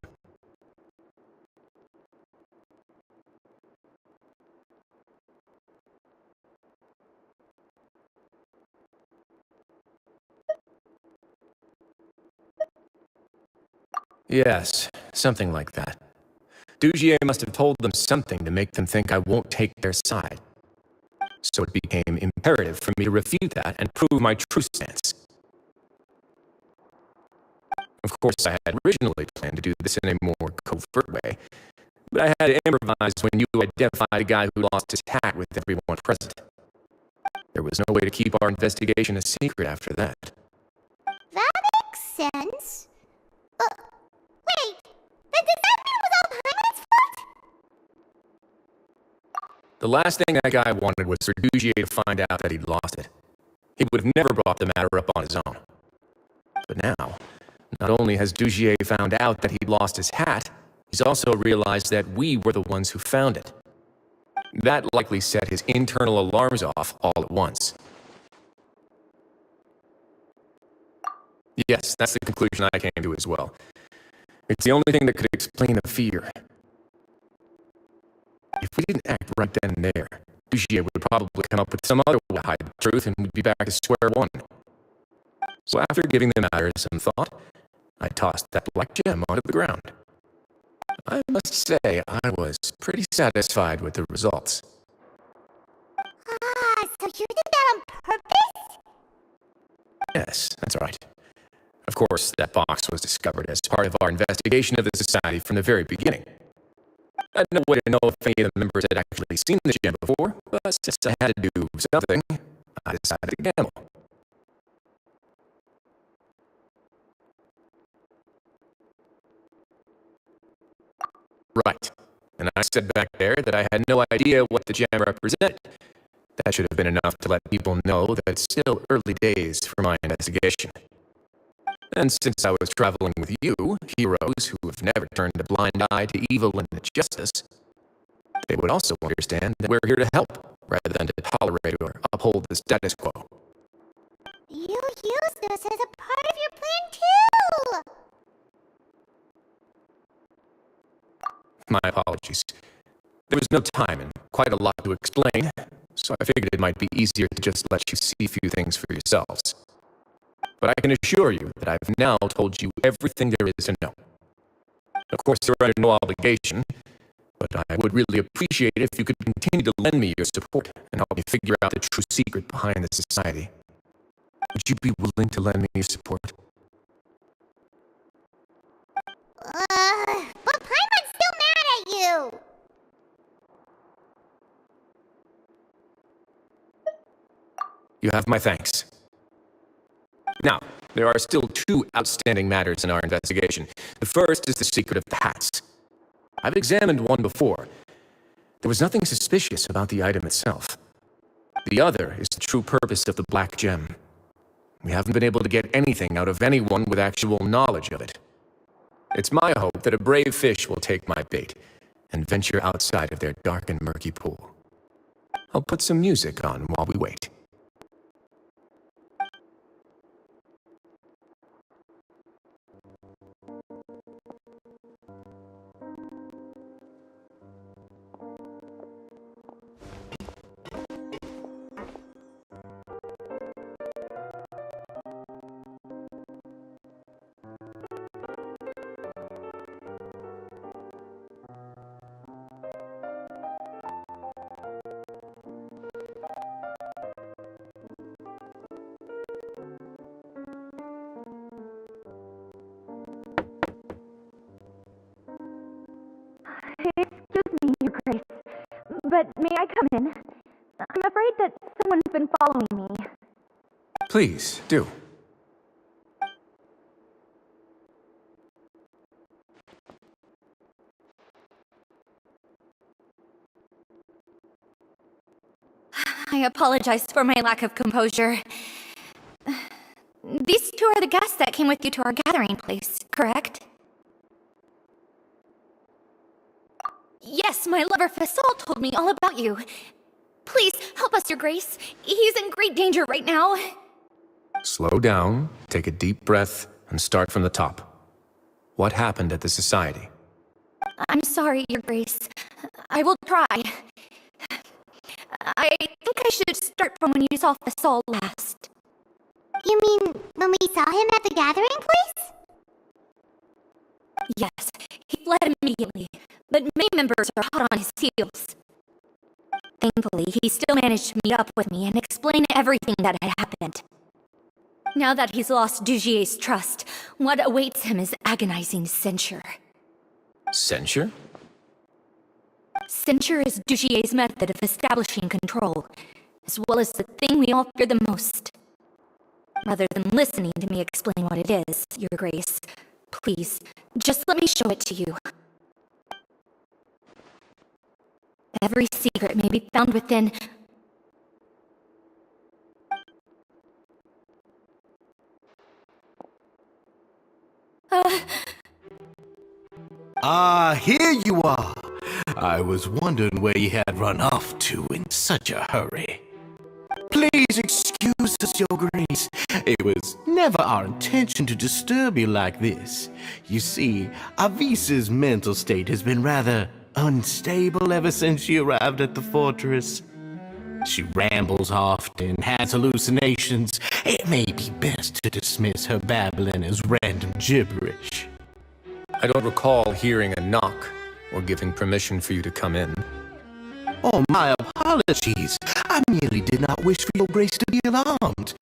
Yes, something like that. Dugier must have told them something to make them think I won't take their side. So it became imperative for me to refute that and prove my true stance. Of course, I had originally planned to do this in a more covert way, but I had to improvise when you identified a guy who lost his hat with everyone present. There was no way to keep our investigation a secret after that. That makes sense. Wait, then does that mean it was all Paimon's fault? The last thing that guy wanted was for Dugier to find out that he'd lost it. He would have never brought the matter up on his own. But now, not only has Dugier found out that he'd lost his hat, he's also realized that we were the ones who found it. That likely set his internal alarms off all at once. Yes, that's the conclusion I came to as well. It's the only thing that could explain the fear. If we didn't act right then and there, Dugier would probably come up with some other way to hide the truth and we'd be back to square one. So after giving the matter some thought, I tossed that black gem onto the ground. I must say, I was pretty satisfied with the results. Ah, so you did that on purpose? Yes, that's right. Of course, that box was discovered as part of our investigation of the society from the very beginning. I had no way to know if any of the members had actually seen the gem before, but since I had to do something, I decided to gamble. Right. And I said back there that I had no idea what the gem represented. That should have been enough to let people know that it's still early days for my investigation. And since I was traveling with you, heroes who have never turned a blind eye to evil and injustice, they would also understand that we're here to help, rather than to tolerate or uphold the status quo. You used us as a part of your plan too! My apologies. There was no time and quite a lot to explain, so I figured it might be easier to just let you see a few things for yourselves. But I can assure you that I've now told you everything there is to know. Of course, you're under no obligation, but I would really appreciate it if you could continue to lend me your support and help me figure out the true secret behind the society. Would you be willing to lend me your support? But Paimon's still mad at you! You have my thanks. Now, there are still two outstanding matters in our investigation. The first is the secret of the hats. I've examined one before. There was nothing suspicious about the item itself. The other is the true purpose of the black gem. We haven't been able to get anything out of anyone with actual knowledge of it. It's my hope that a brave fish will take my bait and venture outside of their dark and murky pool. I'll put some music on while we wait. Excuse me, Your Grace, but may I come in? I'm afraid that someone's been following me. Please, do. I apologize for my lack of composure. These two are the guests that came with you to our gathering place, correct? Yes, my lover Fasol told me all about you. Please, help us, Your Grace. He's in great danger right now. Slow down, take a deep breath, and start from the top. What happened at the society? I'm sorry, Your Grace. I will try. I think I should start from when you saw Fasol last. You mean when we saw him at the gathering place? Yes, he fled immediately, but many members are hot on his heels. Thankfully, he still managed to meet up with me and explain everything that had happened. Now that he's lost Dugier's trust, what awaits him is agonizing censure. Censure? Censure is Dugier's method of establishing control, as well as the thing we all fear the most. Rather than listening to me explain what it is, Your Grace, please, just let me show it to you. Every secret may be found within... Here you are. I was wondering where you had run off to in such a hurry. Please excuse us, Your Grace. It was never our intention to disturb you like this. You see, Avisa's mental state has been rather unstable ever since she arrived at the fortress. She rambles often, has hallucinations. It may be best to dismiss her babbling as random gibberish. I don't recall hearing a knock or giving permission for you to come in. Oh, my apologies. I merely did not wish for Your Grace to be alarmed.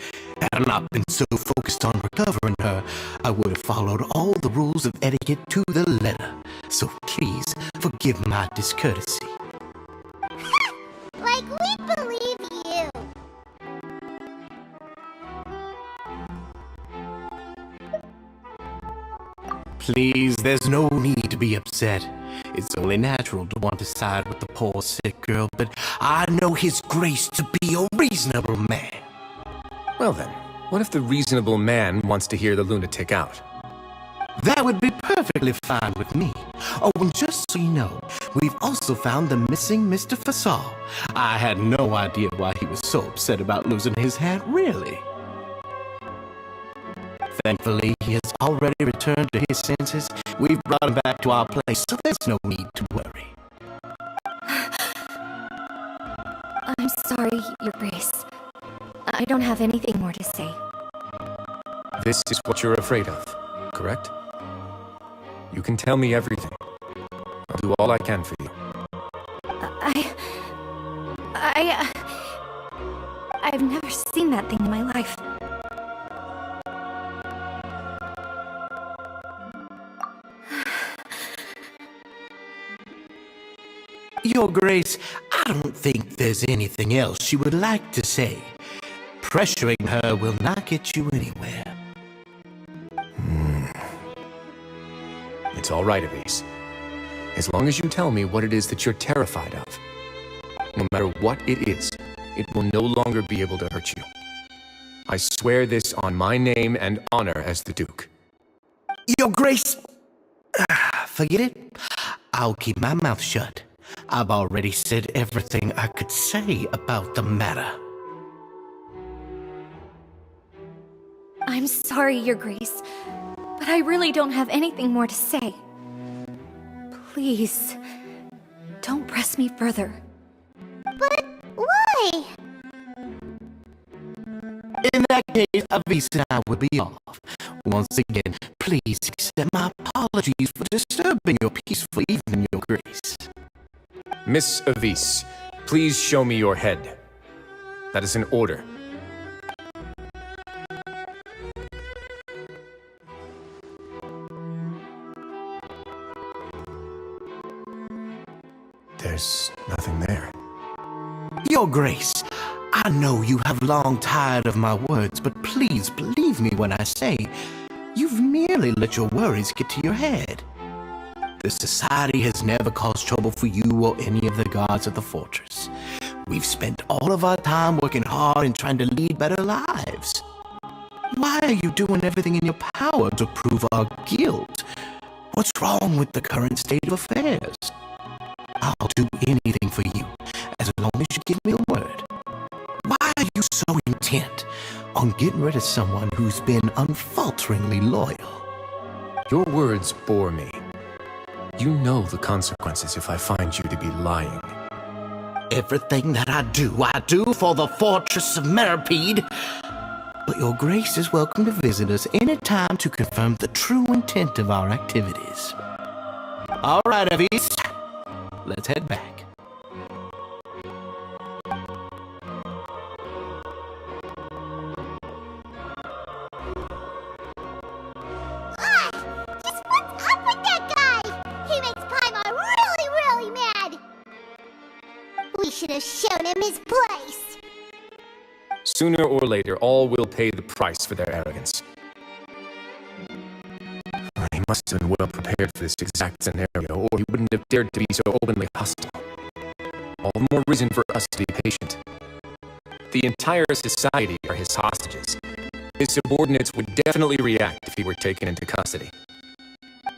Had I not been so focused on recovering her, I would have followed all the rules of etiquette to the letter. So please, forgive my discourtesy. Like we believe you. Please, there's no need to be upset. It's only natural to want to side with the poor sick girl, but I know His Grace to be a reasonable man. Well then, what if the reasonable man wants to hear the lunatic out? That would be perfectly fine with me. Oh, and just so you know, we've also found the missing Mr. Fasol. I had no idea why he was so upset about losing his hat, really. Thankfully, he has already returned to his senses. We've brought him back to our place, so there's no need to worry. I'm sorry, Your Grace. I don't have anything more to say. This is what you're afraid of, correct? You can tell me everything. I'll do all I can for you. I've never seen that thing in my life. Your Grace, I don't think there's anything else she would like to say. Pressuring her will not get you anywhere. It's all right, Avise. As long as you tell me what it is that you're terrified of. No matter what it is, it will no longer be able to hurt you. I swear this on my name and honor as the Duke. Your Grace, forget it. I'll keep my mouth shut. I've already said everything I could say about the matter. I'm sorry, Your Grace, but I really don't have anything more to say. Please, don't press me further. But why? In that case, Avise and I will be off. Once again, please accept my apologies for disturbing your peaceful evening, Your Grace. Miss Avise, please show me your head. That is an order. There's nothing there. Your Grace, I know you have long tired of my words, but please believe me when I say you've merely let your worries get to your head. The society has never caused trouble for you or any of the guards of the fortress. We've spent all of our time working hard and trying to lead better lives. Why are you doing everything in your power to prove our guilt? What's wrong with the current state of affairs? I'll do anything for you, as long as you give me a word. Why are you so intent on getting rid of someone who's been unfalteringly loyal? Your words bore me. You know the consequences if I find you to be lying. Everything that I do for the Fortress of Meripede. But Your Grace is welcome to visit us any time to confirm the true intent of our activities. All right, Avise. Let's head back. Just what's up with that guy? He makes Paimon really, really mad. We should have shown him his place. Sooner or later, all will pay the price for their arrogance. He must have been well prepared for this exact scenario, or he wouldn't have dared to be so openly hostile. All the more reason for us to be patient. The entire society are his hostages. His subordinates would definitely react if he were taken into custody.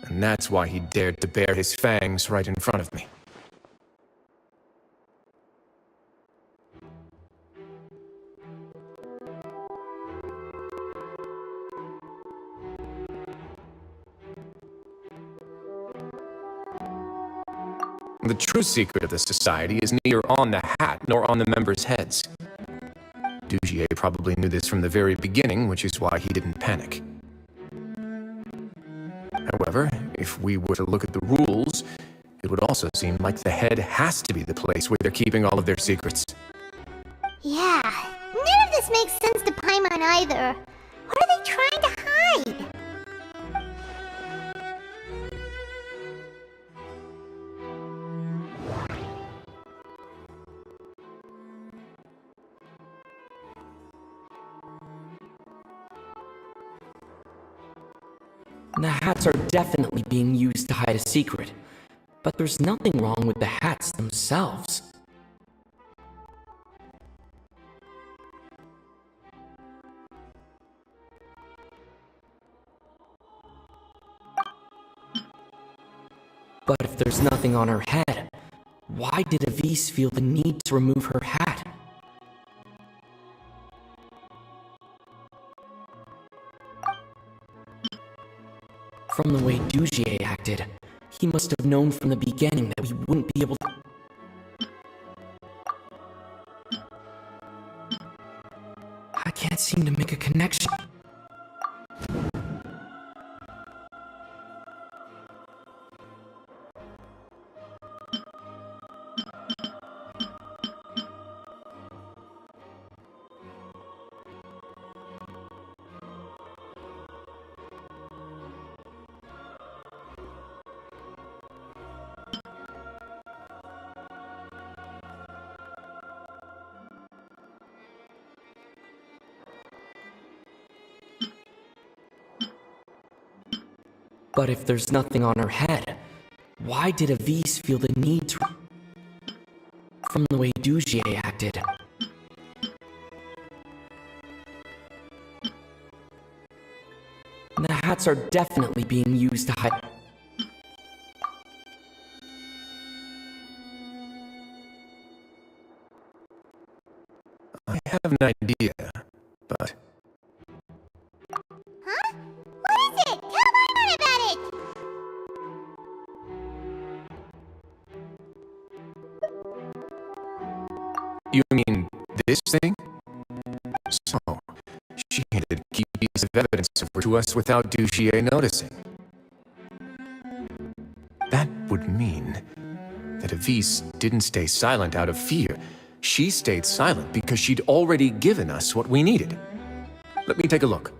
And that's why he dared to bare his fangs right in front of me. The true secret of the society is neither on the hat nor on the members' heads. Dugier probably knew this from the very beginning, which is why he didn't panic. However, if we were to look at the rules, it would also seem like the head has to be the place where they're keeping all of their secrets. Yeah, none of this makes sense to Paimon either. What are they trying to hide? The hats are definitely being used to hide a secret, but there's nothing wrong with the hats themselves. But if there's nothing on her head, why did Avise feel the need to remove her hat? Dugier acted, he must have known from the beginning that we wouldn't be able to... I can't seem to make a connection. But if there's nothing on her head, why did Avise feel the need to... From the way Dugier acted. The hats are definitely being used to hide... I have an idea, but... Huh? What is it? Tell Paimon about it! You mean this thing? So, she handed a key piece of evidence over to us without Dugier noticing. That would mean that Avise didn't stay silent out of fear. She stayed silent because she'd already given us what we needed. Let me take a look.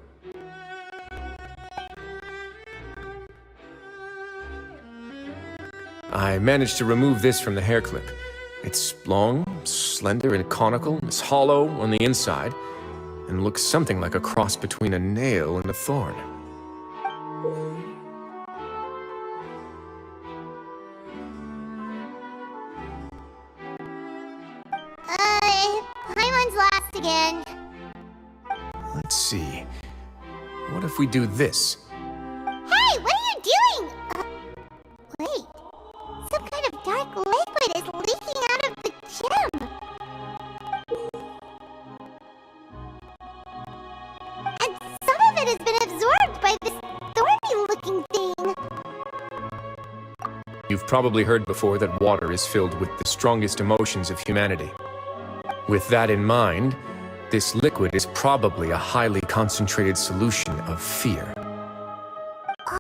I managed to remove this from the hair clip. It's long, slender, and conical. It's hollow on the inside, and looks something like a cross between a nail and a thorn. Paimon's last again. Let's see. What if we do this? Hey, what are you doing? Wait. Some kind of dark liquid is leaking out of the gem. And some of it has been absorbed by this thorny-looking thing. You've probably heard before that water is filled with the strongest emotions of humanity. With that in mind, this liquid is probably a highly concentrated solution of fear.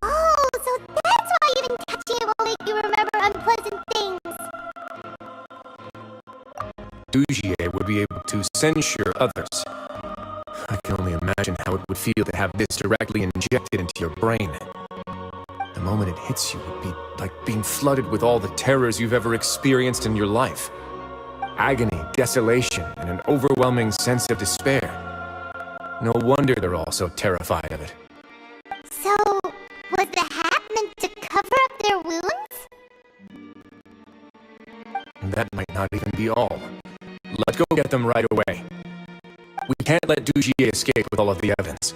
Oh, so that's why even touching it will make you remember unpleasant things. Dugier would be able to censure others. I can only imagine how it would feel to have this directly injected into your brain. The moment it hits you would be like being flooded with all the terrors you've ever experienced in your life. Agony, desolation, and an overwhelming sense of despair. No wonder they're all so terrified of it. So, was the hat meant to cover up their wounds? And that might not even be all. Let's go get them right away. We can't let Dugier escape with all of the evidence.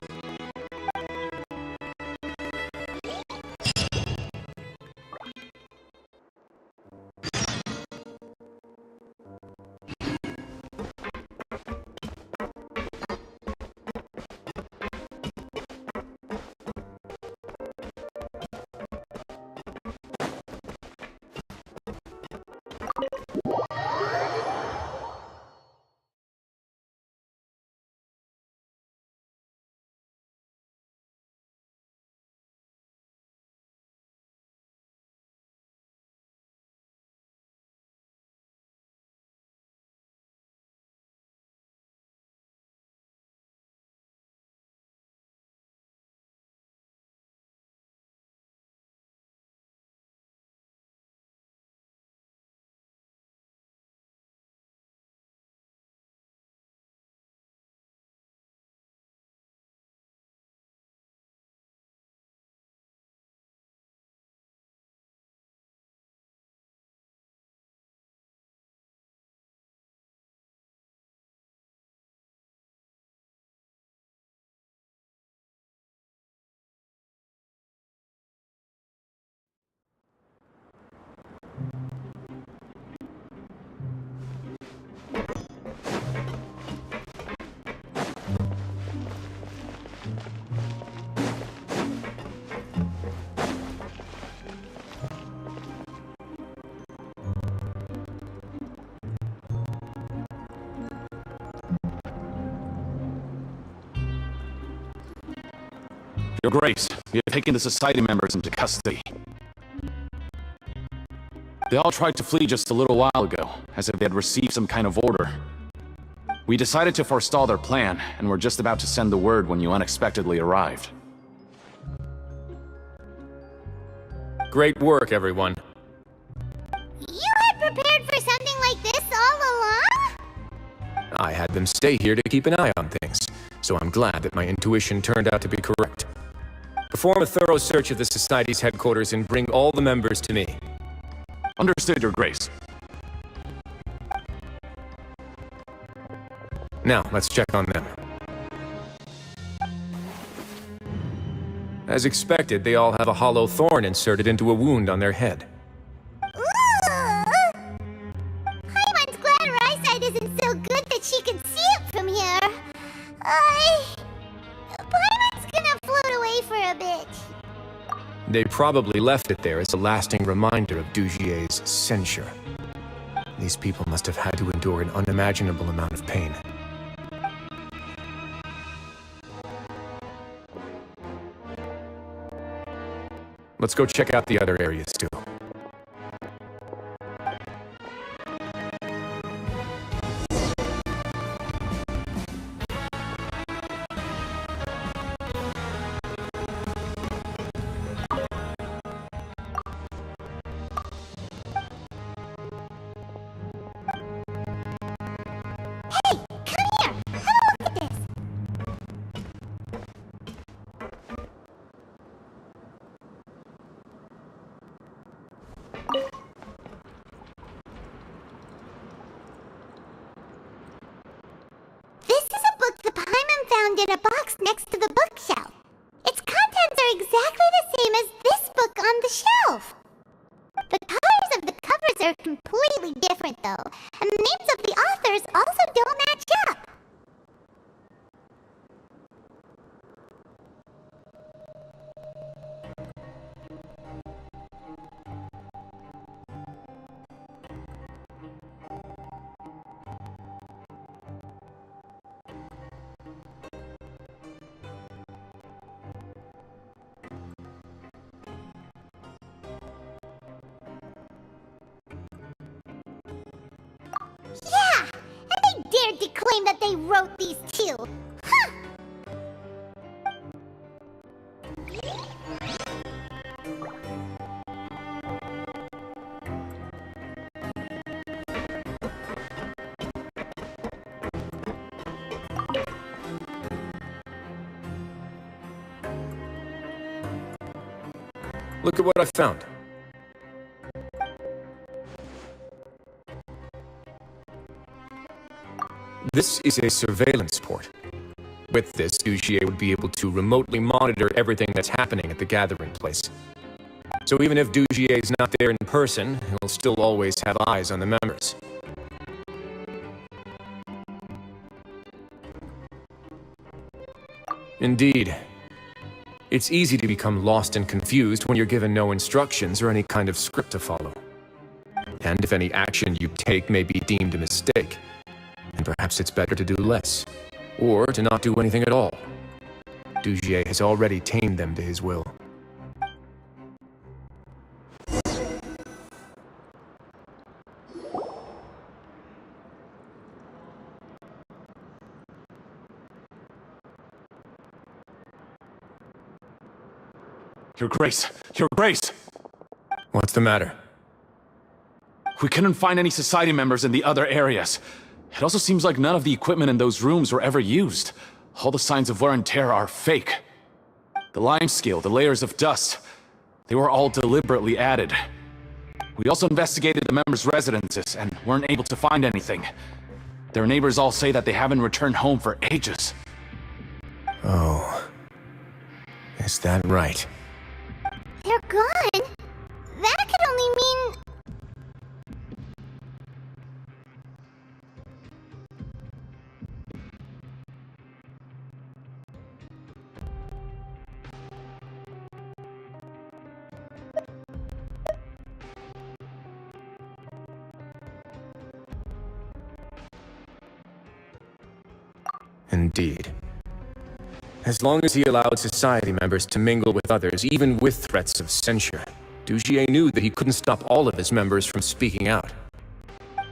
Your Grace, we have taken the Society members into custody. They all tried to flee just a little while ago, as if they had received some kind of order. We decided to forestall their plan, and were just about to send the word when you unexpectedly arrived. Great work, everyone. You had prepared for something like this all along? I had them stay here to keep an eye on things, so I'm glad that my intuition turned out to be correct. Perform a thorough search of the Society's headquarters and bring all the members to me. Understood, Your Grace. Now, let's check on them. As expected, they all have a hollow thorn inserted into a wound on their head. Paimon's glad her eyesight isn't so good that she can see it from here. Paimon's gonna float away for a bit. They probably left it there as a lasting reminder of Dugier's censure. These people must have had to endure an unimaginable amount of pain. Let's go check out the other areas too. This is a book that Paimon found in a box next to the bookshelf. Its contents are exactly the same as this book on the shelf. The colors of the covers are completely different though, and the names of the authors also don't match up. Yeah! And they dared to claim that they wrote these too! Huh! Look at what I found. This is a surveillance port. With this, Dugier would be able to remotely monitor everything that's happening at the gathering place. So even if Dugier is not there in person, he'll still always have eyes on the members. Indeed. It's easy to become lost and confused when you're given no instructions or any kind of script to follow. And if any action you take may be deemed a mistake, then perhaps it's better to do less, or to not do anything at all. Dugier has already tamed them to his will. Your Grace! Your Grace! What's the matter? We couldn't find any Society members in the other areas. It also seems like none of the equipment in those rooms were ever used. All the signs of wear and tear are fake. The lime scale, the layers of dust, they were all deliberately added. We also investigated the members' residences and weren't able to find anything. Their neighbors all say that they haven't returned home for ages. Oh. Is that right? They're gone? That could only mean... Indeed. As long as he allowed society members to mingle with others, even with threats of censure, Dugier knew that he couldn't stop all of his members from speaking out.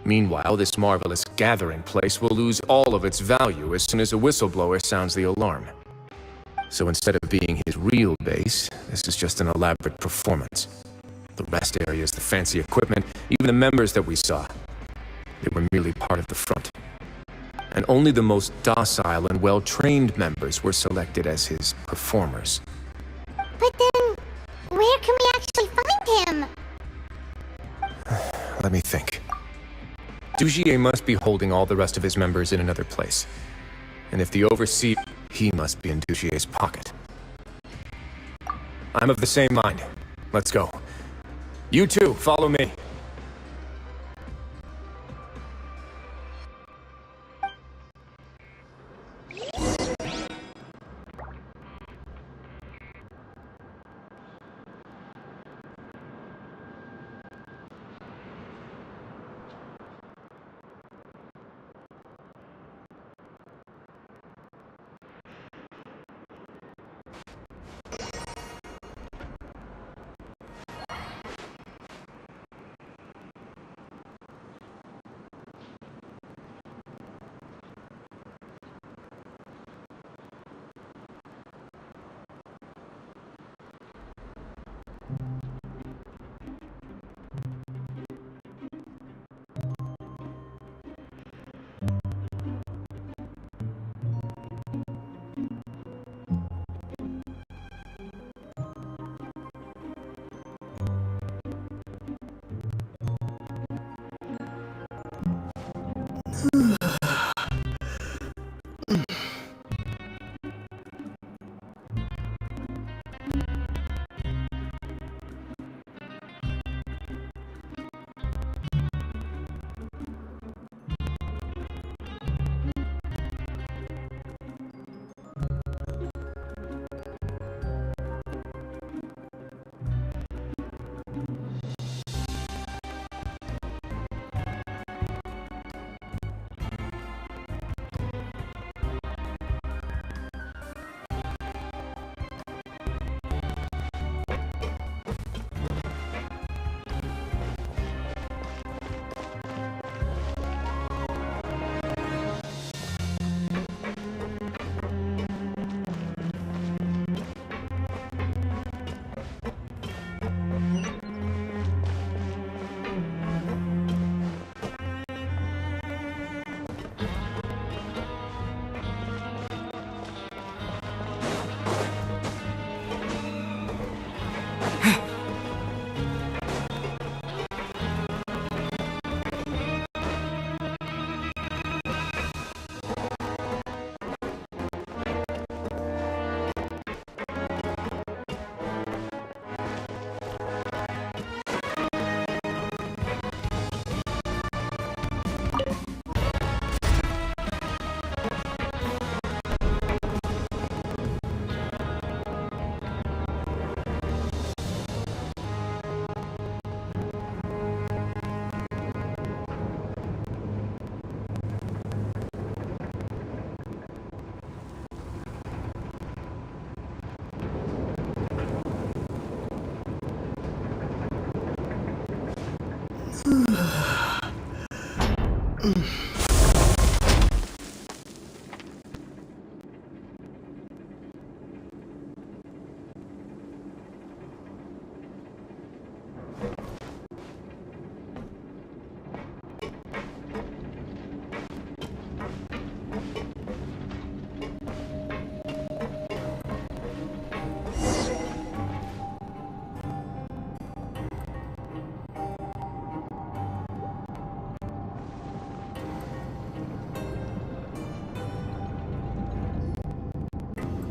Meanwhile, this marvelous gathering place will lose all of its value as soon as a whistleblower sounds the alarm. So instead of being his real base, this is just an elaborate performance. The rest areas, the fancy equipment, even the members that we saw, they were merely part of the front. And only the most docile and well-trained members were selected as his performers. But then, where can we actually find him? Let me think. Dugier must be holding all the rest of his members in another place. And if the overseer, he must be in Dugier's pocket. I'm of the same mind. Let's go. You too, follow me.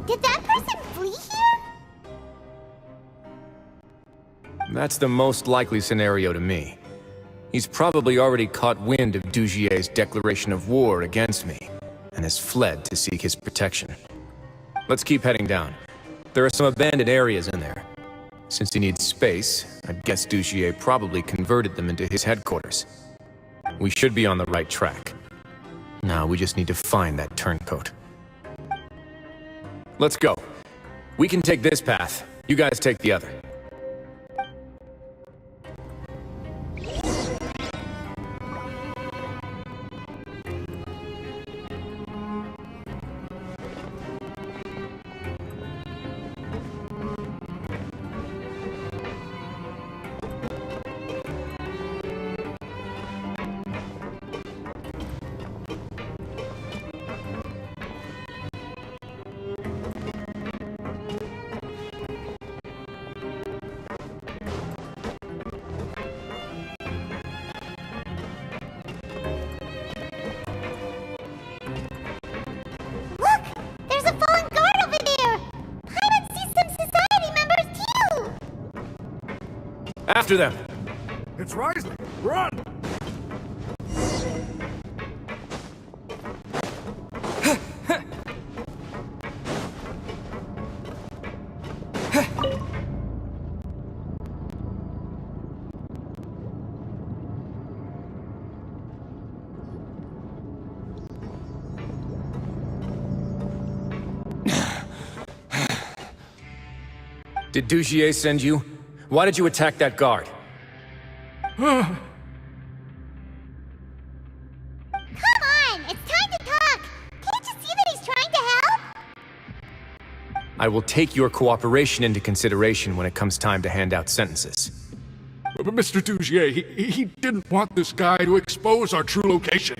Did that person flee here? That's the most likely scenario to me. He's probably already caught wind of Dugier's declaration of war against me, and has fled to seek his protection. Let's keep heading down. There are some abandoned areas in there. Since he needs space, I'd guess Dugier probably converted them into his headquarters. We should be on the right track. Now we just need to find that turncoat. let's go. We can take this path. You guys take the other. After them! It's rising! Run! Did Dugier send you? Why did you attack that guard? Come on! It's time to talk! Can't you see that he's trying to help? I will take your cooperation into consideration when it comes time to hand out sentences. But Mr. Dugier, he didn't want this guy to expose our true location.